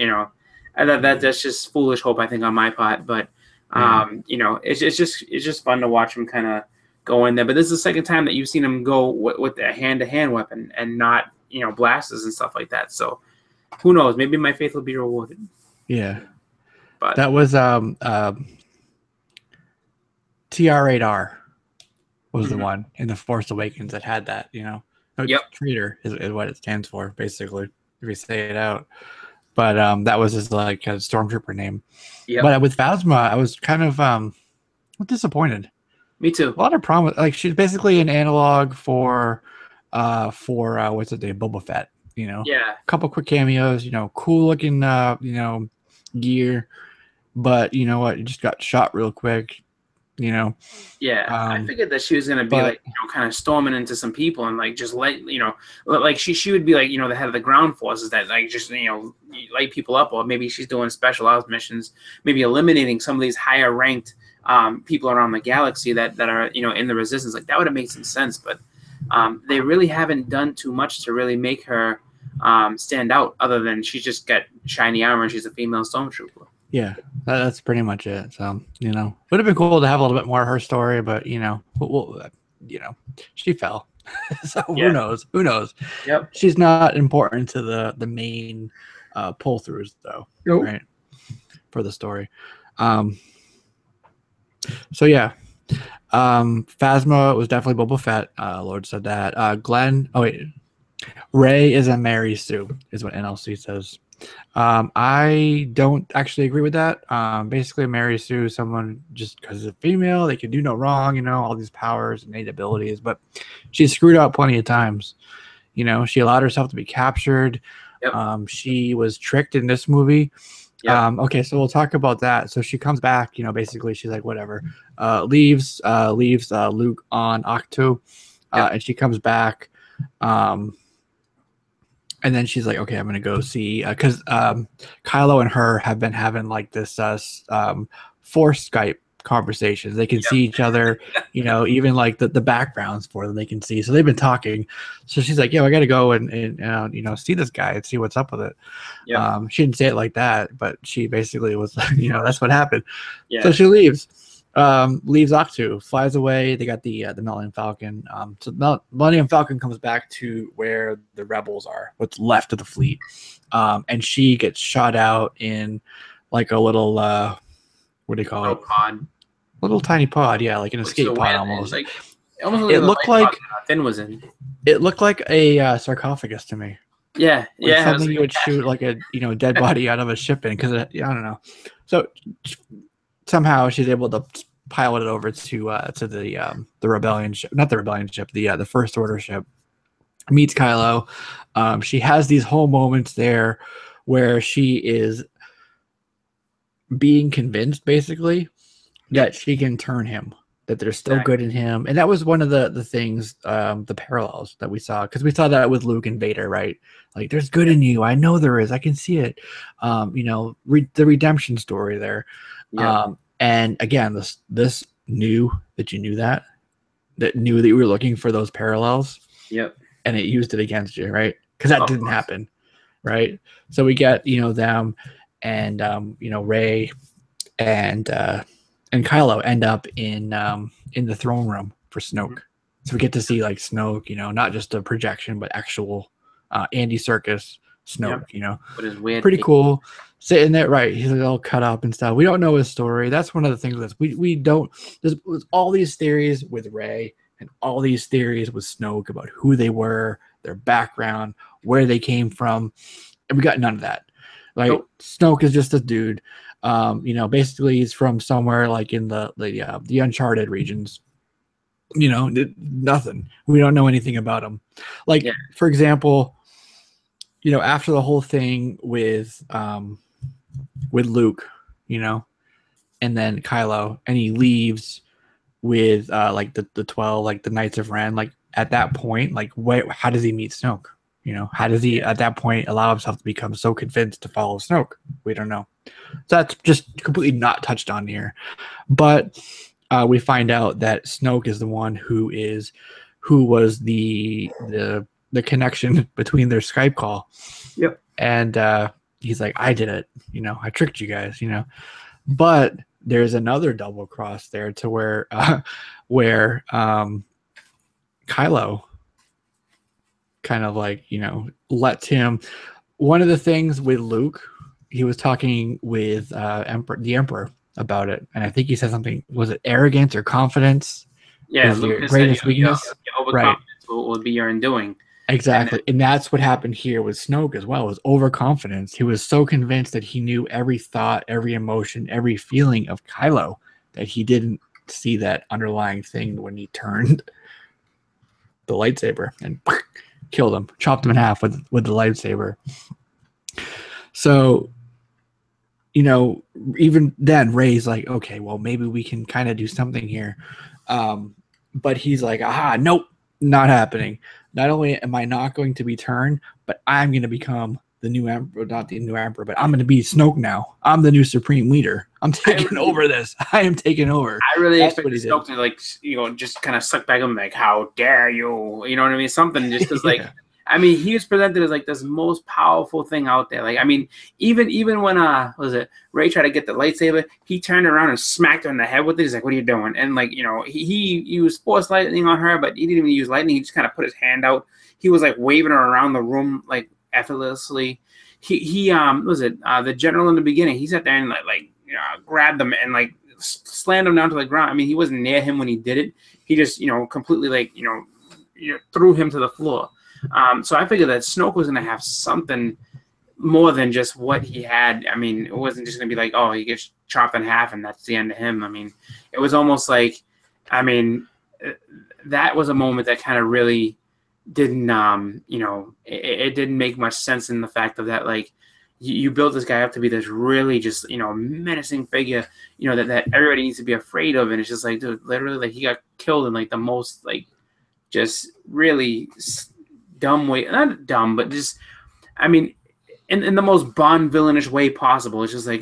Speaker 2: that's just foolish hope, I think, on my part. But, it's just fun to watch him kind of go in there. But this is the second time that you've seen him go with a hand-to-hand weapon and not, blasters and stuff like that. So who knows? Maybe my faith will be rewarded.
Speaker 1: Yeah.
Speaker 2: But
Speaker 1: that was TR8R was the one in The Force Awakens that had that, Traitor is what it stands for, basically, if you say it out. But that was his like a stormtrooper name. Yep. But with Phasma, I was kind of disappointed.
Speaker 2: Me too.
Speaker 1: A lot of promise. Like, she's basically an analog for what's it name, Boba Fett. Yeah. A couple quick cameos. Cool looking gear, but you know what? You just got shot real quick.
Speaker 2: Yeah, I figured that she was gonna be kind of storming into some people and like just like she would be like the head of the ground forces that like just light people up, or maybe she's doing special ops missions, maybe eliminating some of these higher ranked people around the galaxy that are in the resistance. Like that would have made some sense, but they really haven't done too much to really make her stand out, other than she's just got shiny armor and she's a female stormtrooper.
Speaker 1: Yeah, that's pretty much it. So, would have been cool to have a little bit more of her story, but she fell. So who knows? Who knows?
Speaker 2: Yep.
Speaker 1: She's not important to the main pull throughs though, right? For the story. So yeah. Phasma was definitely Boba Fett. Lord said that. Rey is a Mary Sue, is what NLC says. I don't actually agree with that. Basically, Mary Sue, someone just because it's a female, they can do no wrong, all these powers and innate abilities, but she's screwed up plenty of times. She allowed herself to be captured. Yep. She was tricked in this movie. Yep. Okay, so we'll talk about that. So she comes back, basically she's like, whatever, leaves Luke on Ahch-To, and she comes back, and then she's like, okay, I'm going to go see, because Kylo and her have been having like this Force Skype conversations. They can see each other, even like the backgrounds for them they can see. So they've been talking. So she's like, I got to go and see this guy and see what's up with it. Yep. She didn't say it like that, but she basically was like, that's what happened. Yeah. So she leaves Ahch-To, flies away. They got the Millennium Falcon. So the Millennium Falcon comes back to where the rebels are, what's left of the fleet. And she gets shot out in like a little what do you call it?
Speaker 2: Pod.
Speaker 1: Little tiny pod, yeah, like an escape pod almost.
Speaker 2: Like,
Speaker 1: it looked like
Speaker 2: Finn was in.
Speaker 1: It looked like a sarcophagus to me.
Speaker 2: Yeah,
Speaker 1: like something you would shoot like a dead body out of a ship in, because I don't know. So somehow she's able to pilot it over to the rebellion ship, not the rebellion ship, the First Order ship. Meets Kylo. She has these whole moments there where she is being convinced, basically, that she can turn him, that there's still good in him. And that was one of the things, the parallels that we saw, because we saw that with Luke and Vader, right? Like, there's good in you. I know there is. I can see it. The redemption story there. Yeah. And again, this knew that you knew that knew that you were looking for those parallels. Yep. And it used it against you, right? Because that didn't happen, right? So we get them and Rey and Kylo end up in the throne room for Snoke. So we get to see like Snoke, not just a projection, but actual Andy Serkis Snoke.
Speaker 2: But it's weird.
Speaker 1: Pretty cool. Sitting there, right? He's like all cut up and stuff. We don't know his story. That's one of the things that we don't. There's all these theories with Rey and all these theories with Snoke about who they were, their background, where they came from, and we got none of that. Like, Snoke is just a dude. Basically he's from somewhere like in the Uncharted regions. Nothing. We don't know anything about him. Like, for example, after the whole thing with Luke, you know, and then Kylo, and he leaves with like the 12, like the Knights of Ren. Like at that point, like how does he meet Snoke? You know, how does he at that point allow himself to become so convinced to follow Snoke? We don't know. So that's just completely not touched on here. But we find out that Snoke is the one who was the connection between their Skype call.
Speaker 2: Yep.
Speaker 1: And he's like, I did it. You know, I tricked you guys. You know, but there's another double cross there to where Kylo kind of like, you know, lets him. One of the things with Luke, he was talking with the Emperor about it, and I think he said something. Was it arrogance or confidence?
Speaker 2: Yeah,
Speaker 1: is
Speaker 2: Luke
Speaker 1: your greatest weakness?
Speaker 2: Your overconfidence will be your undoing.
Speaker 1: Exactly, and that's what happened here with Snoke as well. Was overconfidence. He was so convinced that he knew every thought, every emotion, every feeling of Kylo that he didn't see that underlying thing when he turned the lightsaber and killed him, chopped him in half with the lightsaber. So, you know, even then, Rey's like, okay, well, maybe we can kind of do something here. But he's like, nope, not happening. Not only am I not going to be turned, but I'm going to become the new emperor, not the new emperor, but I'm going to be Snoke now. I'm the new supreme leader. I'm taking over this. I am taking over.
Speaker 2: I really expected Snoke to, like, you know, just kind of suck back him, like, how dare you? You know what I mean? Something just because, like, I mean, he was presented as like this most powerful thing out there. Like, I mean, even when Rey tried to get the lightsaber, he turned around and smacked her in the head with it. He's like, "What are you doing?" And like, you know, he used force lightning on her, but he didn't even use lightning. He just kind of put his hand out. He was like waving her around the room like effortlessly. The general in the beginning, he sat there and like you know, grabbed them and like slammed him down to the ground. I mean, he wasn't near him when he did it. He just, you know, completely like, you know, threw him to the floor. So I figured that Snoke was going to have something more than just what he had. I mean, it wasn't just going to be like, oh, he gets chopped in half and that's the end of him. I mean, it was almost like, I mean, that was a moment that kind of really didn't, you know, it didn't make much sense in the fact of that, like, you built this guy up to be this really just, you know, menacing figure, you know, that everybody needs to be afraid of. And it's just like, dude, literally, like, he got killed in like the most, like, just really dumb way, not dumb, but just, I mean, in the most Bond villainish way possible. It's just like,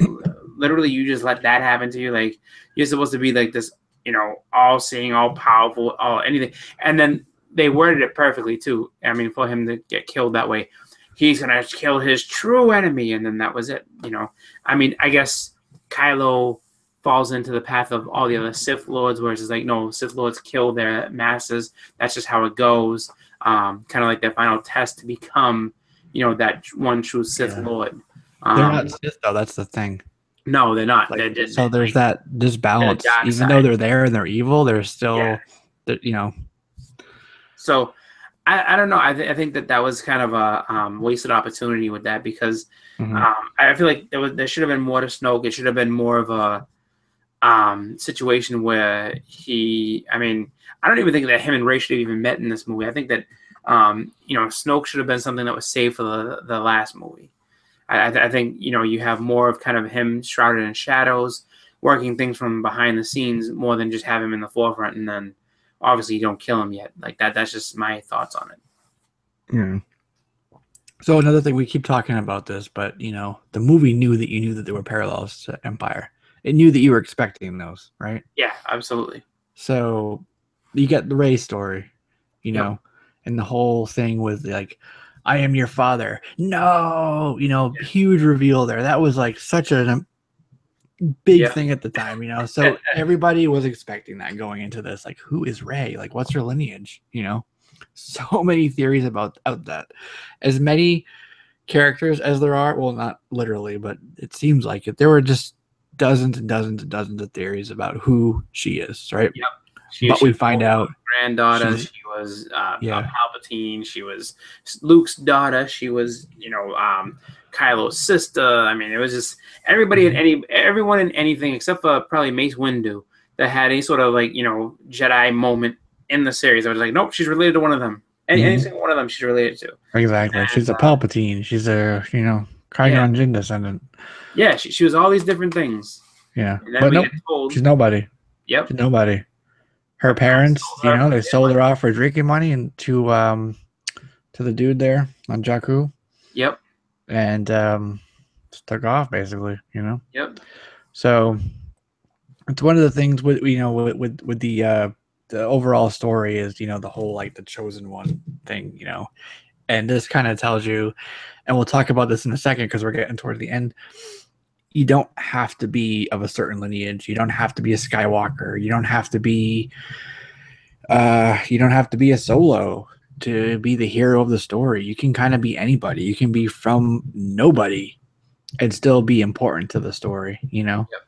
Speaker 2: literally, you just let that happen to you. Like, you're supposed to be like this, you know, all seeing, all powerful, all anything. And then they worded it perfectly too. I mean, for him to get killed that way, he's gonna kill his true enemy, and then that was it. You know, I mean, I guess Kylo falls into the path of all the other Sith Lords, where it's just like, no, Sith Lords kill their masters. That's just how it goes. Kind of like their final test to become, you know, that one true Sith Lord.
Speaker 1: They're not Sith though. That's the thing.
Speaker 2: No, they're not.
Speaker 1: Like, so there's that disbalance. Even though they're there and they're evil, they're still, you know.
Speaker 2: So I don't know. I think that was kind of a wasted opportunity with that because I feel like there should have been more to Snoke. It should have been more of a situation where I mean, I don't even think that him and Rey should have even met in this movie. I think that you know, Snoke should have been something that was saved for the last movie. I think, you know, you have more of kind of him shrouded in shadows, working things from behind the scenes more than just have him in the forefront, and then obviously you don't kill him yet. Like that's just my thoughts on it.
Speaker 1: Yeah. So another thing, we keep talking about this, but you know, the movie knew that there were parallels to Empire. It knew that you were expecting those, right?
Speaker 2: Yeah, absolutely.
Speaker 1: So you get the Rey story, you know, and the whole thing with like, I am your father. No, you know, huge reveal there. That was like such a big thing at the time, you know. So everybody was expecting that going into this. Like, who is Rey? Like, what's her lineage? You know, so many theories about that. As many characters as there are, well, not literally, but it seems like it. There were just dozens and dozens and dozens of theories about who she is, right?
Speaker 2: Yep.
Speaker 1: But we find out
Speaker 2: granddaughter. She was Palpatine. She was Luke's daughter. She was, you know, Kylo's sister. I mean, it was just everyone in anything except for probably Mace Windu that had any sort of like, you know, Jedi moment in the series. I was like, nope, she's related to one of them. Any single one of them she's related to.
Speaker 1: Exactly. And, she's a Palpatine. She's a, you know, Qui-Gon Jinn descendant.
Speaker 2: Yeah, she was all these different things.
Speaker 1: Yeah,
Speaker 2: And then
Speaker 1: but
Speaker 2: we
Speaker 1: nope,
Speaker 2: get told,
Speaker 1: she's nobody.
Speaker 2: yep,
Speaker 1: She's nobody. Her
Speaker 2: her parents
Speaker 1: parents,
Speaker 2: sold
Speaker 1: you
Speaker 2: her
Speaker 1: know,
Speaker 2: for
Speaker 1: they
Speaker 2: their
Speaker 1: sold her
Speaker 2: money.
Speaker 1: off for drinking money and to the dude there on Jakku,
Speaker 2: Yep,
Speaker 1: and just took off basically, you know.
Speaker 2: yep,
Speaker 1: So it's one of the things with with the overall story is, you know, the whole like the chosen one thing, you know, and this kind of tells you, and we'll talk about this in a second because we're getting toward the end. You don't have to be of a certain lineage. You don't have to be a Skywalker. You don't have to be a Solo to be the hero of the story. You can kind of be anybody. You can be from nobody and still be important to the story, you know.
Speaker 2: yep,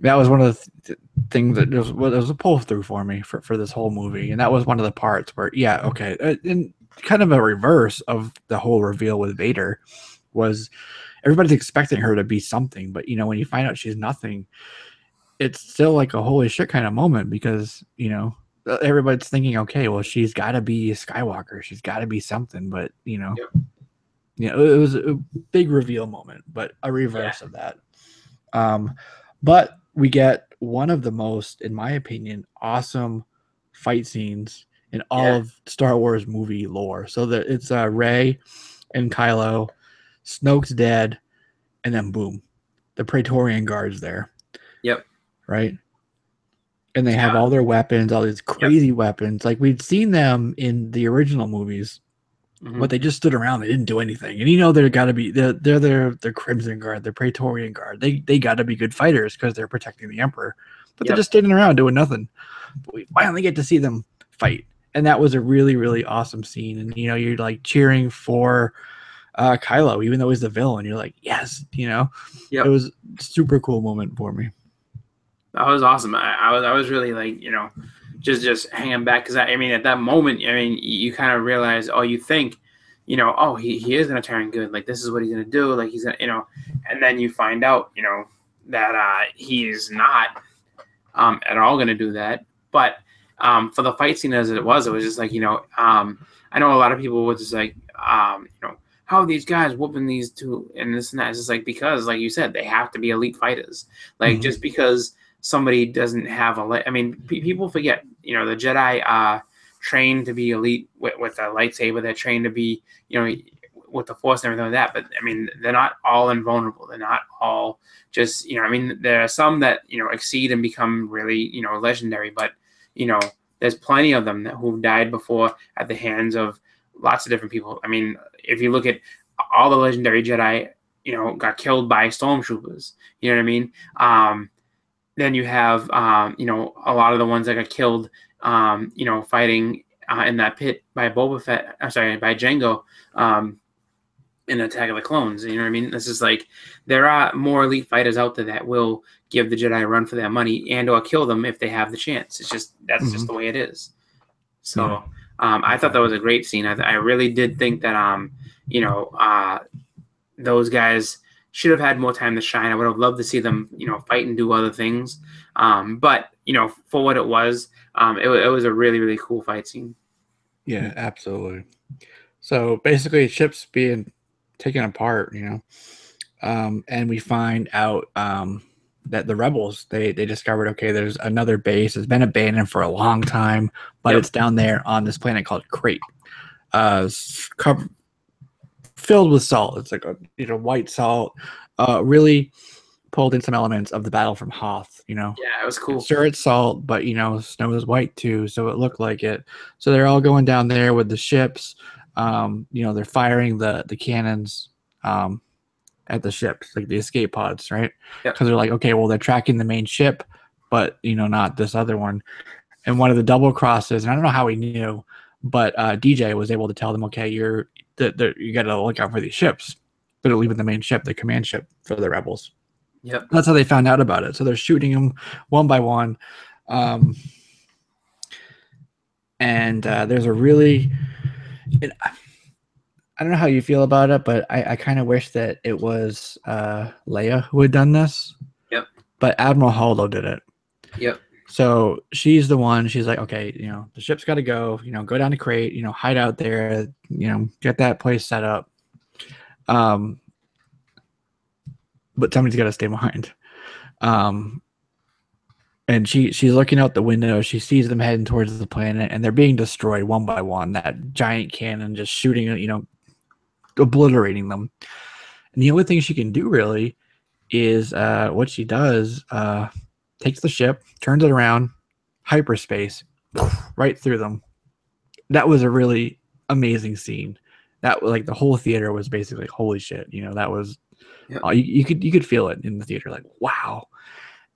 Speaker 1: That was one of the things that was a pull through for me for this whole movie, and that was one of the parts where, yeah, okay, and kind of a reverse of the whole reveal with Vader was everybody's expecting her to be something, but you know, when you find out she's nothing, it's still like a holy shit kind of moment because, you know, everybody's thinking, okay, well, she's got to be a Skywalker, she's got to be something, but
Speaker 2: yep,
Speaker 1: it was a big reveal moment, but a reverse
Speaker 2: yeah,
Speaker 1: of that. But we get one of the most, in my opinion, awesome fight scenes in all
Speaker 2: yeah,
Speaker 1: of Star Wars movie lore. So that it's Rey and Kylo, Snoke's dead, and then boom, the Praetorian Guards there,
Speaker 2: yep,
Speaker 1: right? And they have
Speaker 2: yeah,
Speaker 1: all their weapons, all these
Speaker 2: yep,
Speaker 1: crazy weapons. Like we'd seen them in the original movies,
Speaker 2: mm-hmm,
Speaker 1: but they just stood around. They didn't do anything. And you know they're got to be they're Crimson Guard, they're Praetorian Guard. They got to be good fighters because they're protecting the Emperor. But they're
Speaker 2: yep,
Speaker 1: just standing around doing nothing. But we finally get to see them fight, and that was a really really awesome scene. And you know you're like cheering for Kylo, even though he's the villain. You're like, yes, you know, it
Speaker 2: yep.
Speaker 1: was a super cool moment for me.
Speaker 2: That was awesome. I was really like, you know, just hanging back because I mean at that moment, I mean you kind of realize, oh, you think, you know, oh he is gonna turn good, like this is what he's gonna do, like he's gonna, you know, and then you find out, you know, that he's not at all gonna do that. But for the fight scene as it was just like, you know, I know a lot of people would just like, you know, how are these guys whooping these two and this and that? It's just like because, like you said, they have to be elite fighters. Like
Speaker 1: Mm-hmm.
Speaker 2: just because somebody doesn't have I mean, people forget, you know, the Jedi trained to be elite with a lightsaber. They're trained to be, you know, with the Force and everything like that. But I mean, they're not all invulnerable. They're not all just, you know, I mean, there are some that, you know, exceed and become really, you know, legendary. But, you know, there's plenty of them who've died before at the hands of lots of different people. I mean, if you look at all the legendary Jedi, you know, got killed by stormtroopers. You know what I mean? Then you have, you know, a lot of the ones that got killed, you know, fighting in that pit by Boba Fett. I'm sorry, by Jango in Attack of the Clones. You know what I mean? This is like there are more elite fighters out there that will give the Jedi a run for their money and or kill them if they have the chance. It's just that's
Speaker 1: Mm-hmm.
Speaker 2: just the way it is.
Speaker 1: Yeah.
Speaker 2: So I thought that was a great scene. I really did think that you know, those guys should have had more time to shine. I would have loved to see them, you know, fight and do other things. But you know, for what it was a really really cool fight scene.
Speaker 1: Yeah, absolutely. So basically, ships being taken apart, you know, and we find out that the rebels they discovered, okay, there's another base. It's been abandoned for a long time, but
Speaker 2: Yep.
Speaker 1: it's down there on this planet called Crate, covered, filled with salt. It's like a white salt. Really pulled in some elements of the battle from Hoth. You know,
Speaker 2: Yeah, it was cool.
Speaker 1: sure it's salt, but you know, snow is white too, so it looked like it. So they're all going down there with the ships. You know, they're firing the cannons at the ships, like the escape pods, right?
Speaker 2: Yep.
Speaker 1: Because they're like, okay, well, they're tracking the main ship, but you know, not this other one. And one of the double crosses, and I don't know how he knew, but DJ was able to tell them, okay, you got to look out for these ships that are leaving the main ship, the command ship for the rebels.
Speaker 2: Yep.
Speaker 1: That's how they found out about it. So they're shooting them one by one. And there's a really, I don't know how you feel about it, but I kind of wish that it was Leia who had done this.
Speaker 2: Yep.
Speaker 1: But Admiral Holdo did it.
Speaker 2: Yep.
Speaker 1: So she's the one. She's like, okay, you know, the ship's got to go. You know, go down to Crate. You know, hide out there. You know, get that place set up. but somebody's got to stay behind. Um, and she's looking out the window. She sees them heading towards the planet, and they're being destroyed one by one. That giant cannon just shooting, obliterating them. And the only thing she can do really is what she does: takes the ship, turns it around, hyperspace, right through them. That was a really amazing scene. That was like the whole theater was basically like, holy shit, that was you could feel it in the theater, like wow.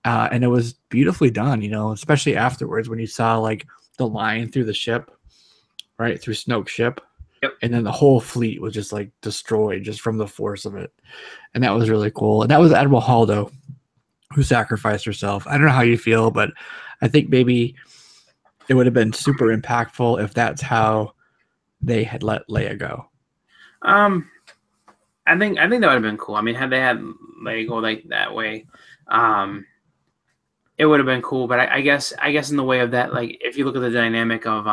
Speaker 1: And it was beautifully done, especially afterwards when you saw like the line through the ship, right through Snoke's ship.
Speaker 2: Yep.
Speaker 1: And then the whole fleet was just like destroyed just from the force of it. And that was really cool. And that was Admiral Holdo who sacrificed herself. I don't know how you feel, but I think maybe it would have been super impactful if that's how they had let Leia go.
Speaker 2: I think that would have been cool. I mean, had they had Leia go like that way, it would have been cool. But I guess in the way of that, like if you look at the dynamic of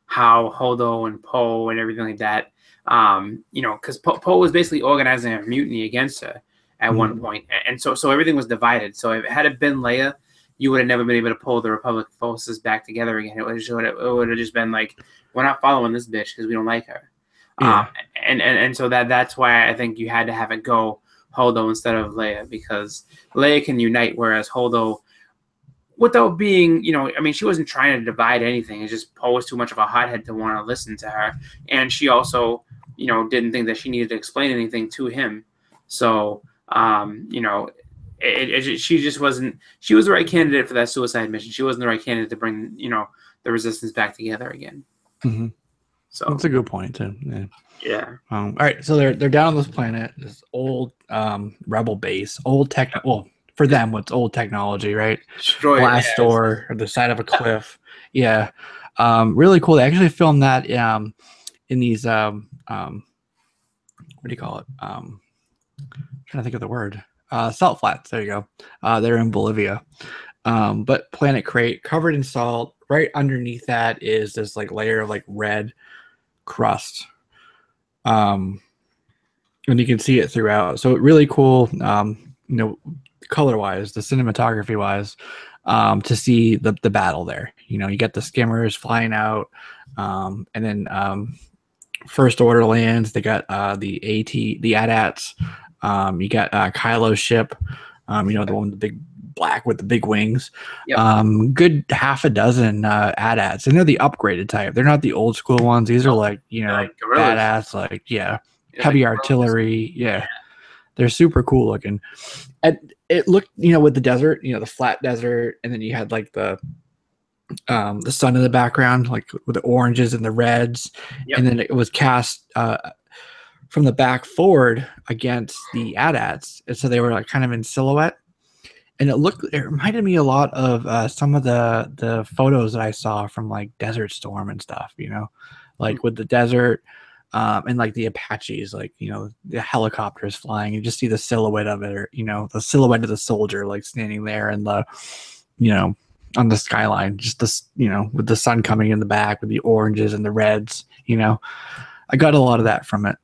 Speaker 2: how Holdo and Poe and everything like that, because Poe was basically organizing a mutiny against her at one point, and so everything was divided. So if had it been Leia, you would have never been able to pull the Republic forces back together again. It would have just been like, we're not following this bitch because we don't like her.
Speaker 1: Yeah.
Speaker 2: And so that's why I think you had to have it go Holdo instead of Leia, because Leia can unite, whereas Holdo, without being, I mean, she wasn't trying to divide anything. It's just Poe was too much of a hothead to want to listen to her. And she also, didn't think that she needed to explain anything to him. So, she just wasn't, she was the right candidate for that suicide mission. She wasn't the right candidate to bring, the resistance back together again.
Speaker 1: Mm-hmm. So that's a good point too.
Speaker 2: Yeah.
Speaker 1: All right. So they're down on this planet, this old rebel base, old tech. Well, for them, what's old technology, right? Blast door or the side of a cliff. Yeah. Really cool. They actually filmed that in these what do you call it? I'm trying to think of the word. Salt flats. There you go. They're in Bolivia. But planet crate covered in salt. Right underneath that is this like layer of like red crust. And you can see it throughout. So really cool, color wise, the cinematography wise, to see the battle there. You get the skimmers flying out, and then First Order lands. They got the AT-ATs. You got Kylo's ship, the one with the big black with the big wings. Yep. Good half a dozen AT-ATs, and they're the upgraded type. They're not the old school ones. These are like badass, like heavy artillery. Yeah, they're super cool looking. And it looked, with the desert, the flat desert, and then you had like the sun in the background, like with the oranges and the reds, and then it was cast from the back forward against the AT-ATs, and so they were like kind of in silhouette. And it reminded me a lot of some of the photos that I saw from like Desert Storm and stuff, like with the desert and like the Apaches, like, the helicopters flying, and just see the silhouette of it, or, the silhouette of the soldier like standing there and the, on the skyline, just this, with the sun coming in the back with the oranges and the reds, I got a lot of that from it.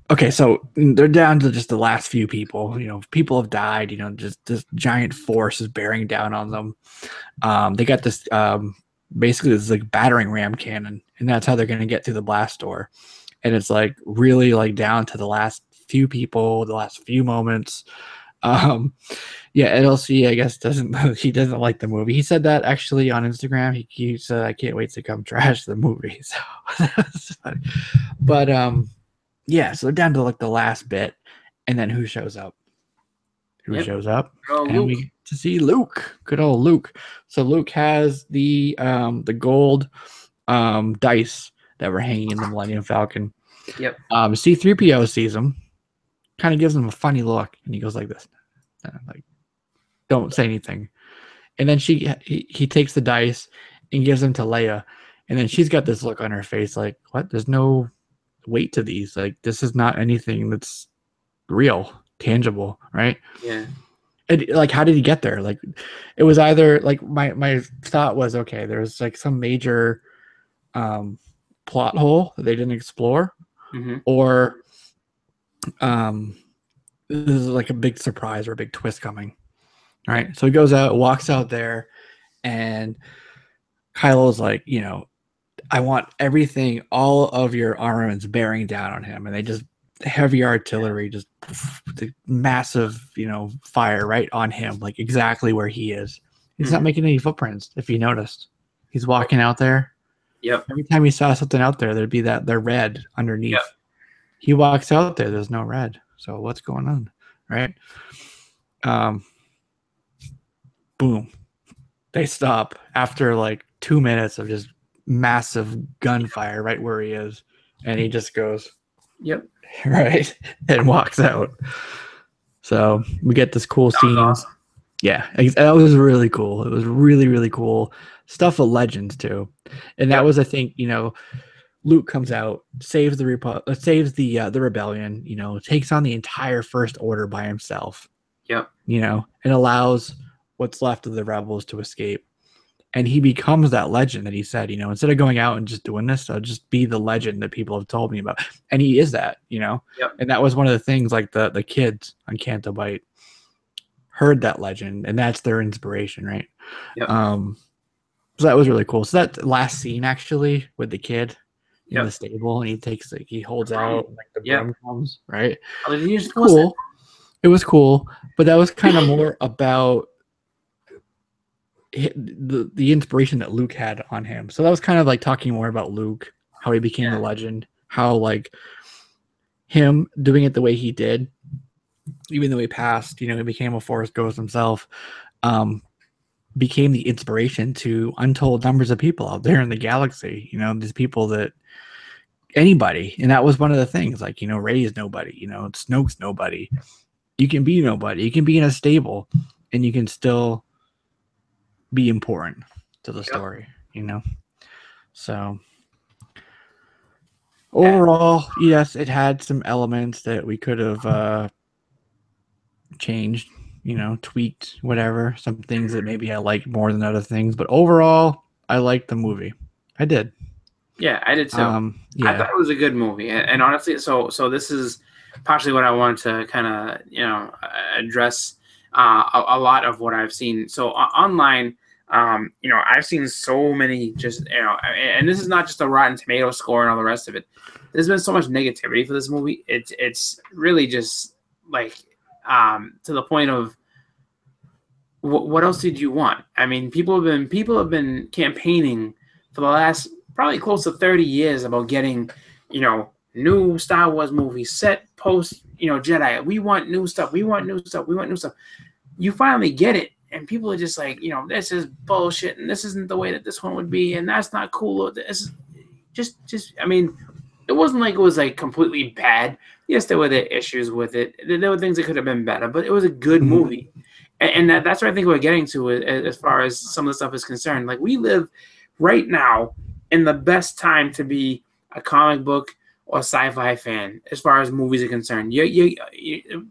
Speaker 1: Okay, so they're down to just the last few people. People have died. Just this giant force is bearing down on them. They got this basically this like battering ram cannon, and that's how they're going to get through the blast door. And it's like really like down to the last few people, the last few moments. LC, I guess, doesn't like the movie. He said that actually on Instagram. He said, "I can't wait to come trash the movie." So that's funny. But yeah, so they're down to like the last bit, and then who shows up? Shows up? And we get to see Luke. Good old Luke. So Luke has the gold dice that were hanging in the Millennium Falcon.
Speaker 2: Yep.
Speaker 1: C-3PO sees him, kind of gives him a funny look, and he goes like this, like, don't say anything. And then he takes the dice and gives them to Leia, and then she's got this look on her face like, what? There's no weight to these. Like, this is not anything that's real, tangible, right?
Speaker 2: Yeah.
Speaker 1: And like, how did he get there? Like, it was either like my thought was, okay, there's like some major plot hole that they didn't explore, or this is like a big surprise or a big twist coming. All right. So he goes out, walks out there, and Kylo's like, I want everything, all of your armaments bearing down on him. And they just heavy artillery, just the massive, fire right on him, like exactly where he is. He's not making any footprints, if you noticed. He's walking out there.
Speaker 2: Yep.
Speaker 1: Every time he saw something out there, there'd be they're red underneath.
Speaker 2: Yep.
Speaker 1: He walks out there, there's no red. So what's going on? Right? Boom. They stop after like 2 minutes of just massive gunfire right where he is. And he just goes,
Speaker 2: yep.
Speaker 1: Right. And walks out. So we get this cool scene.
Speaker 2: Awesome.
Speaker 1: Yeah. That was really cool. It was really, really cool. Stuff of legends too. And that was, I think, Luke comes out, saves the rebellion, takes on the entire First Order by himself.
Speaker 2: Yep.
Speaker 1: And allows what's left of the rebels to escape. And he becomes that legend that he said, instead of going out and just doing this, I'll just be the legend that people have told me about. And he is that,
Speaker 2: Yep.
Speaker 1: And that was one of the things, like the kids on Canto Bight heard that legend, and that's their inspiration, right?
Speaker 2: Yep.
Speaker 1: So that was really cool. So that last scene actually with the kid in
Speaker 2: Yep.
Speaker 1: the stable, and he holds out, and like the broom comes, right?
Speaker 2: It's
Speaker 1: cool. It was cool, but that was kind of more about the inspiration that Luke had on him. So that was kind of like talking more about Luke, how he became the legend, how like him doing it the way he did, even though he passed, he became a Force ghost himself, became the inspiration to untold numbers of people out there in the galaxy. These people that anybody, and that was one of the things, like, Rey is nobody, Snoke's nobody. You can be nobody. You can be in a stable and you can still be important to the story, So overall, yes, it had some elements that we could have changed, tweaked, whatever. Some things that maybe I liked more than other things, but overall, I liked the movie. I did.
Speaker 2: Yeah, I did too. I thought it was a good movie, and honestly, so this is partially what I wanted to kind of address a lot of what I've seen. So online, I've seen so many just and this is not just a Rotten Tomato score and all the rest of it. There's been so much negativity for this movie. It's really just like to the point of what else did you want? I mean, people have been campaigning for the last probably close to 30 years about getting, new Star Wars movies set post, Jedi. We want new stuff. We want new stuff. We want new stuff. You finally get it. And people are just like, this is bullshit. And this isn't the way that this one would be. And that's not cool. This is I mean, it wasn't like it was like completely bad. Yes, there were the issues with it. There were things that could have been better, but it was a good movie. And that's what I think we're getting to as far as some of the stuff is concerned. Like, we live right now in the best time to be a comic book or sci-fi fan as far as movies are concerned. Your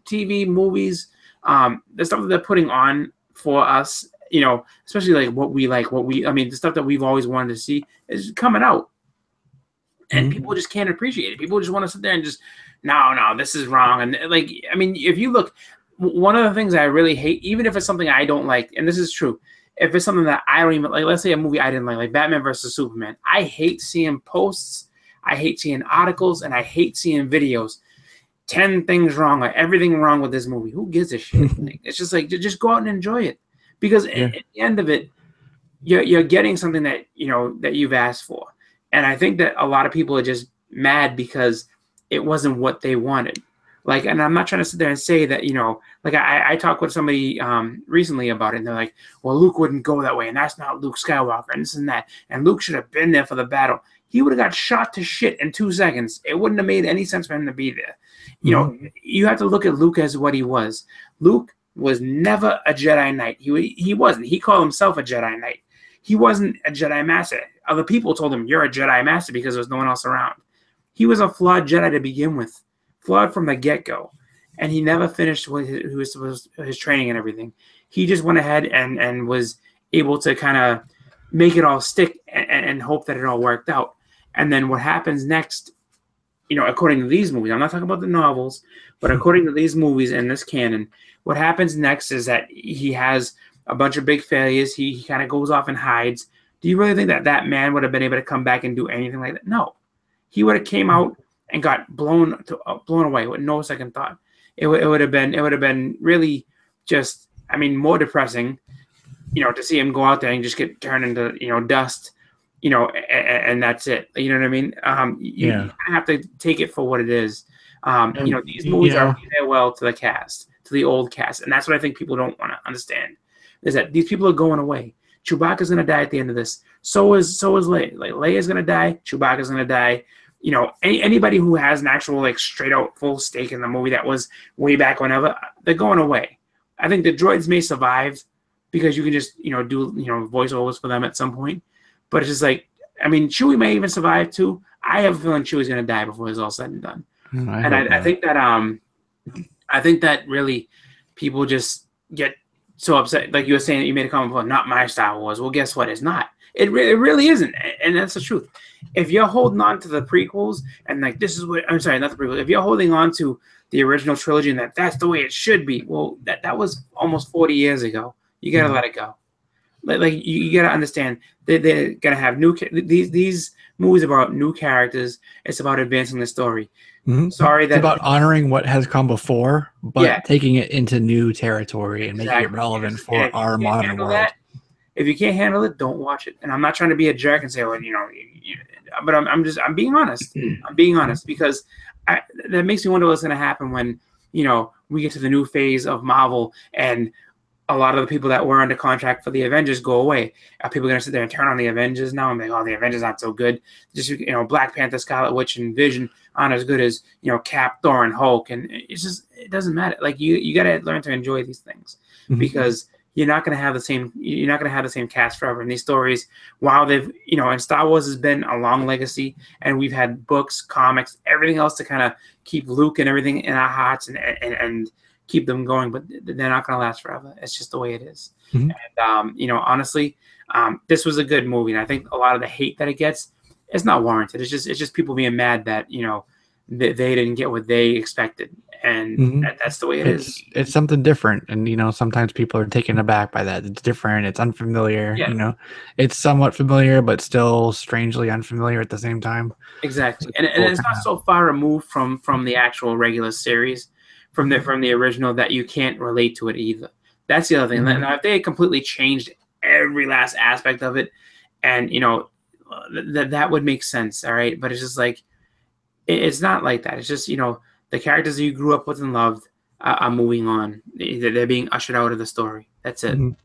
Speaker 2: TV, movies, the stuff that they're putting on for us, especially like the stuff that we've always wanted to see is coming out. And people just can't appreciate it. People just want to sit there and just, no, this is wrong. And like, I mean, if you look, one of the things I really hate, even if it's something I don't like, and this is true, if it's something that I don't even like, let's say a movie I didn't like Batman versus Superman, I hate seeing posts, I hate seeing articles, and I hate seeing videos. 10 things wrong or everything wrong with this movie. Who gives a shit? Like, it's just like, just go out and enjoy it. Because at the end of it, you're getting something that, that you've asked for. And I think that a lot of people are just mad because it wasn't what they wanted. Like, and I'm not trying to sit there and say that, like I talked with somebody recently about it, and they're like, well, Luke wouldn't go that way, and that's not Luke Skywalker, and this and that. And Luke should have been there for the battle. He would have got shot to shit in 2 seconds. It wouldn't have made any sense for him to be there. You have to look at Luke as what he was. Luke was never a Jedi Knight. He wasn't. He called himself a Jedi Knight. He wasn't a Jedi Master. Other people told him, you're a Jedi Master, because there was no one else around. He was a flawed Jedi to begin with. Flawed from the get-go. And he never finished with his training and everything. He just went ahead and was able to kind of make it all stick and hope that it all worked out. And then what happens next according to these movies, I'm not talking about the novels, but according to these movies and this canon, what happens next is that he has a bunch of big failures. He kind of goes off and hides. Do you really think that that man would have been able to come back and do anything like that? No. He would have came out and got blown away with no second thought. It would have been really just, more depressing, to see him go out there and just get turned into, dust, and that's it. You know what I mean? You kind of have to take it for what it is. These movies are farewell to the cast, to the old cast, and that's what I think people don't want to understand, is that these people are going away. Chewbacca's gonna die at the end of this. So is Leia. Like, Leia's gonna die. Chewbacca's gonna die. Anybody who has an actual straight out full stake in the movie that was way back whenever, they're going away. I think the droids may survive because you can just do voiceovers for them at some point, but it's just Chewie may even survive too. I have a feeling Chewie's gonna die before it's all said and done. I think that really people just get so upset. Like you were saying, that you made a comment about not my Star Wars. Well, guess what? It's not. It really isn't, and that's the truth. If you're holding on to the prequels and this is what I'm sorry, not the prequels. If you're holding on to the original trilogy and that's the way it should be, well, that was almost 40 years ago. You gotta let it go. You gotta understand they're gonna have these movies about new characters. It's about advancing the story. Sorry,
Speaker 1: it's about honoring what has come before, but taking it into new territory and making it relevant for our modern world.
Speaker 2: If you can't handle it, don't watch it. And I'm not trying to be a jerk and say, well, but I'm being honest. I'm being honest because that makes me wonder what's going to happen when, we get to the new phase of Marvel and a lot of the people that were under contract for the Avengers go away. Are people going to sit there and turn on the Avengers now and be like, oh, the Avengers aren't so good? Just, Black Panther, Scarlet Witch, and Vision aren't as good as, Cap, Thor, and Hulk. And it doesn't matter. You got to learn to enjoy these things because you're not going to have the same cast forever. And these stories, while they've, and Star Wars has been a long legacy, and we've had books, comics, everything else to kind of keep Luke and everything in our hearts and keep them going, but they're not going to last forever. It's just the way it is. And, honestly, this was a good movie. And I think a lot of the hate that it gets, it's not warranted. It's just people being mad that, they didn't get what they expected. And that's the way it is.
Speaker 1: It's something different. And, sometimes people are taken aback by that. It's different. It's unfamiliar.
Speaker 2: Yeah.
Speaker 1: It's somewhat familiar, but still strangely unfamiliar at the same time.
Speaker 2: Exactly. And it's not so far removed from the actual regular series, from the original, that you can't relate to it either. That's the other thing. Now, if they had completely changed every last aspect of it, and that would make sense, all right. But it's just it's not like that. It's just the characters that you grew up with and loved are moving on. They're being ushered out of the story. That's it.
Speaker 1: And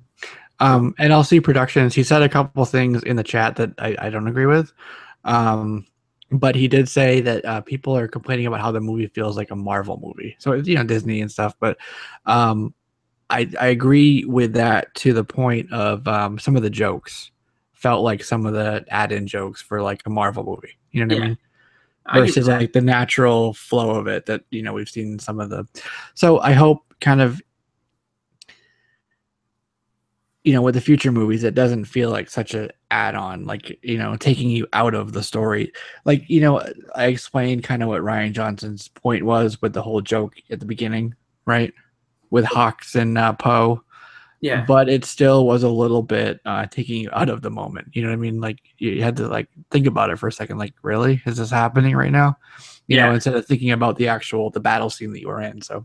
Speaker 1: LC Productions, he said a couple things in the chat that I don't agree with. But he did say that people are complaining about how the movie feels like a Marvel movie. So it's, Disney and stuff. But I agree with that to the point of some of the jokes felt like some of the add-in jokes for a Marvel movie. You know what I mean? Versus the natural flow of it that, we've seen in some of the. So I hope kind of, with the future movies, it doesn't feel like such an add-on, taking you out of the story. I explained kind of what Rian Johnson's point was with the whole joke at the beginning, right? With Hawks and Poe.
Speaker 2: Yeah.
Speaker 1: But it still was a little bit taking you out of the moment. You know what I mean? You had to think about it for a second. Really? Is this happening right now? You know, instead of thinking about the battle scene that you were in. So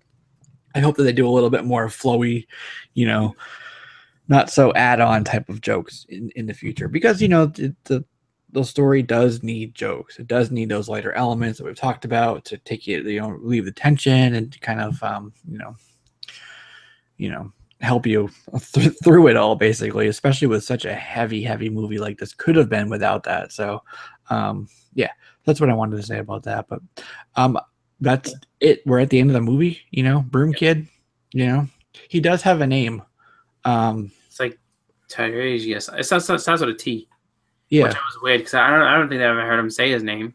Speaker 1: I hope that they do a little bit more flowy, not so add-on type of jokes in the future, because the story does need jokes. It does need those lighter elements that we've talked about to take you, relieve the tension and kind of help you through it all, basically, especially with such a heavy movie like this could have been without that. So that's what I wanted to say about that. But that's it. We're at the end of the movie. Broom Kid, he does have a name.
Speaker 2: It's like Tyrese, yes. It sounds with a T.
Speaker 1: Yeah.
Speaker 2: Which was weird because I don't think I ever heard him say his name.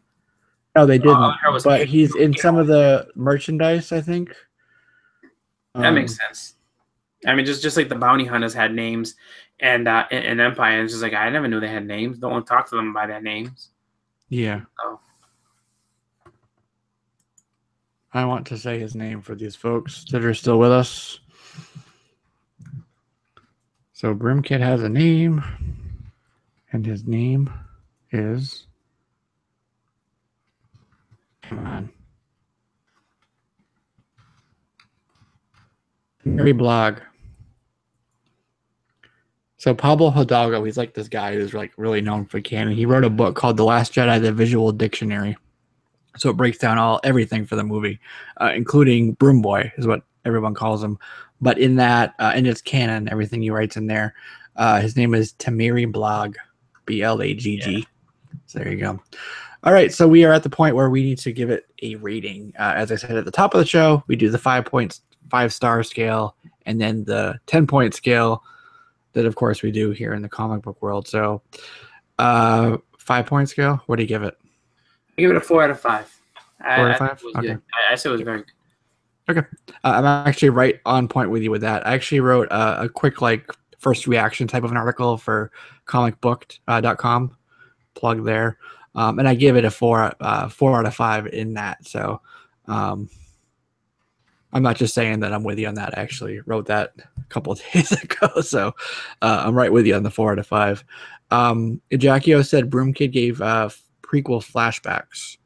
Speaker 1: No, they didn't. But he's in some of the merchandise, I think.
Speaker 2: That makes sense. Just like the bounty hunters had names, and in Empire, it's just I never knew they had names. Don't want to talk to them by their names.
Speaker 1: Yeah.
Speaker 2: Oh.
Speaker 1: I want to say his name for these folks that are still with us. So Brim Kid has a name, and his name is... Come on. Mary Blog. So Pablo Hidalgo, he's like this guy who's like really known for canon. He wrote a book called The Last Jedi, The Visual Dictionary. So it breaks down everything for the movie, including Broom Boy is what everyone calls him. But in that, in its canon, everything he writes in there, his name is Tamiri Blag, Blagg. Yeah. So there you go. All right, so we are at the point where we need to give it a rating. As I said at the top of the show, we do the 5-star scale, and then the 10-point scale that, of course, we do here in the comic book world. So 5-point scale, what do you give it?
Speaker 2: I give it a 4 out of 5.
Speaker 1: 4 out of 5?
Speaker 2: Okay. Good. I said it was very good.
Speaker 1: Okay. I'm actually right on point with you with that. I actually wrote a quick, like, first reaction type of an article for comicbooked.com. Plug there. And I give it a 4 out of 5 in that. So I'm not just saying that I'm with you on that. I actually wrote that a couple of days ago. So I'm right with you on the 4 out of 5. Jackie O said Broom Kid gave prequel flashbacks.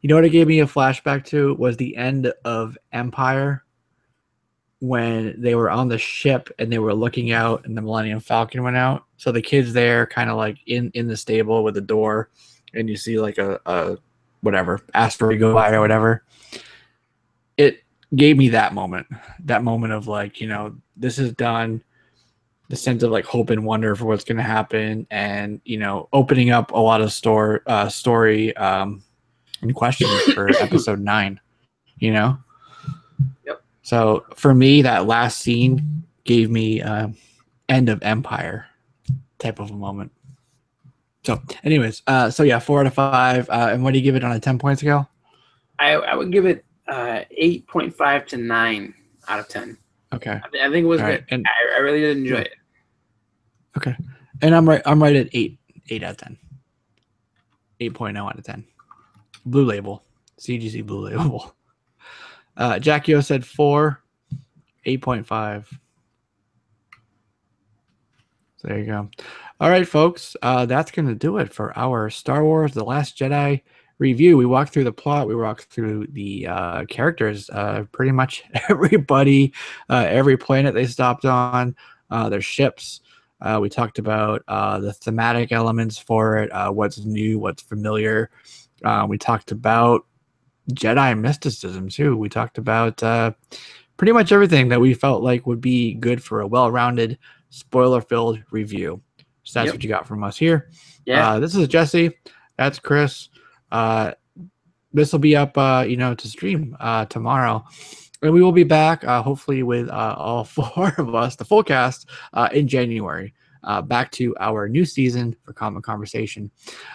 Speaker 1: You know what it gave me a flashback to was the end of Empire, when they were on the ship and they were looking out and the Millennium Falcon went out. So the kid's there kind of like in the stable with the door, and you see like a whatever asteroid go by or whatever. It gave me that moment of like, you know, this is done. The sense of like hope and wonder for what's going to happen, and, you know, opening up a lot of story and questions for episode 9, you know?
Speaker 2: Yep.
Speaker 1: So for me, that last scene gave me end of Empire type of a moment. So anyways, so yeah, 4 out of 5. And what do you give it on a 10-point scale?
Speaker 2: I would give it 8.5 to 9 out of 10.
Speaker 1: Okay.
Speaker 2: I think it was
Speaker 1: all
Speaker 2: good.
Speaker 1: Right. And
Speaker 2: I really did enjoy it.
Speaker 1: Okay. And I'm right at 8 out of 10. 8.0 out of 10. Blue label. CGC blue label. Jackie O said 4, 8.5. So there you go. All right, folks. That's going to do it for our Star Wars The Last Jedi review. We walked through the plot. We walked through the characters. Pretty much everybody, every planet they stopped on, their ships. We talked about the thematic elements for it, what's new, what's familiar. We talked about Jedi mysticism, too. We talked about pretty much everything that we felt like would be good for a well-rounded, spoiler-filled review. So that's what you got from us here.
Speaker 2: Yeah.
Speaker 1: This is Jesse. That's Chris. This will be up, to stream tomorrow. And we will be back, hopefully, with all 4 of us, the full cast, in January. Back to our new season for Comic Conversation.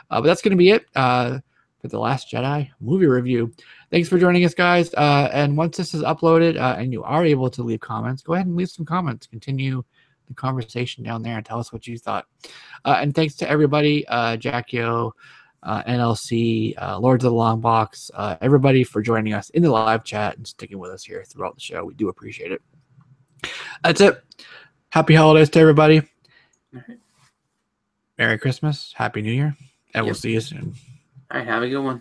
Speaker 1: But that's going to be it for The Last Jedi movie review. Thanks for joining us, guys. And once this is uploaded and you are able to leave comments, go ahead and leave some comments. Continue the conversation down there and tell us what you thought. And thanks to everybody, Jackie O, NLC, Lords of the Long Box, everybody for joining us in the live chat and sticking with us here throughout the show. We do appreciate it. That's it. Happy holidays to everybody. Merry Christmas. Happy New Year. And we'll see you soon.
Speaker 2: All right. Have a good one.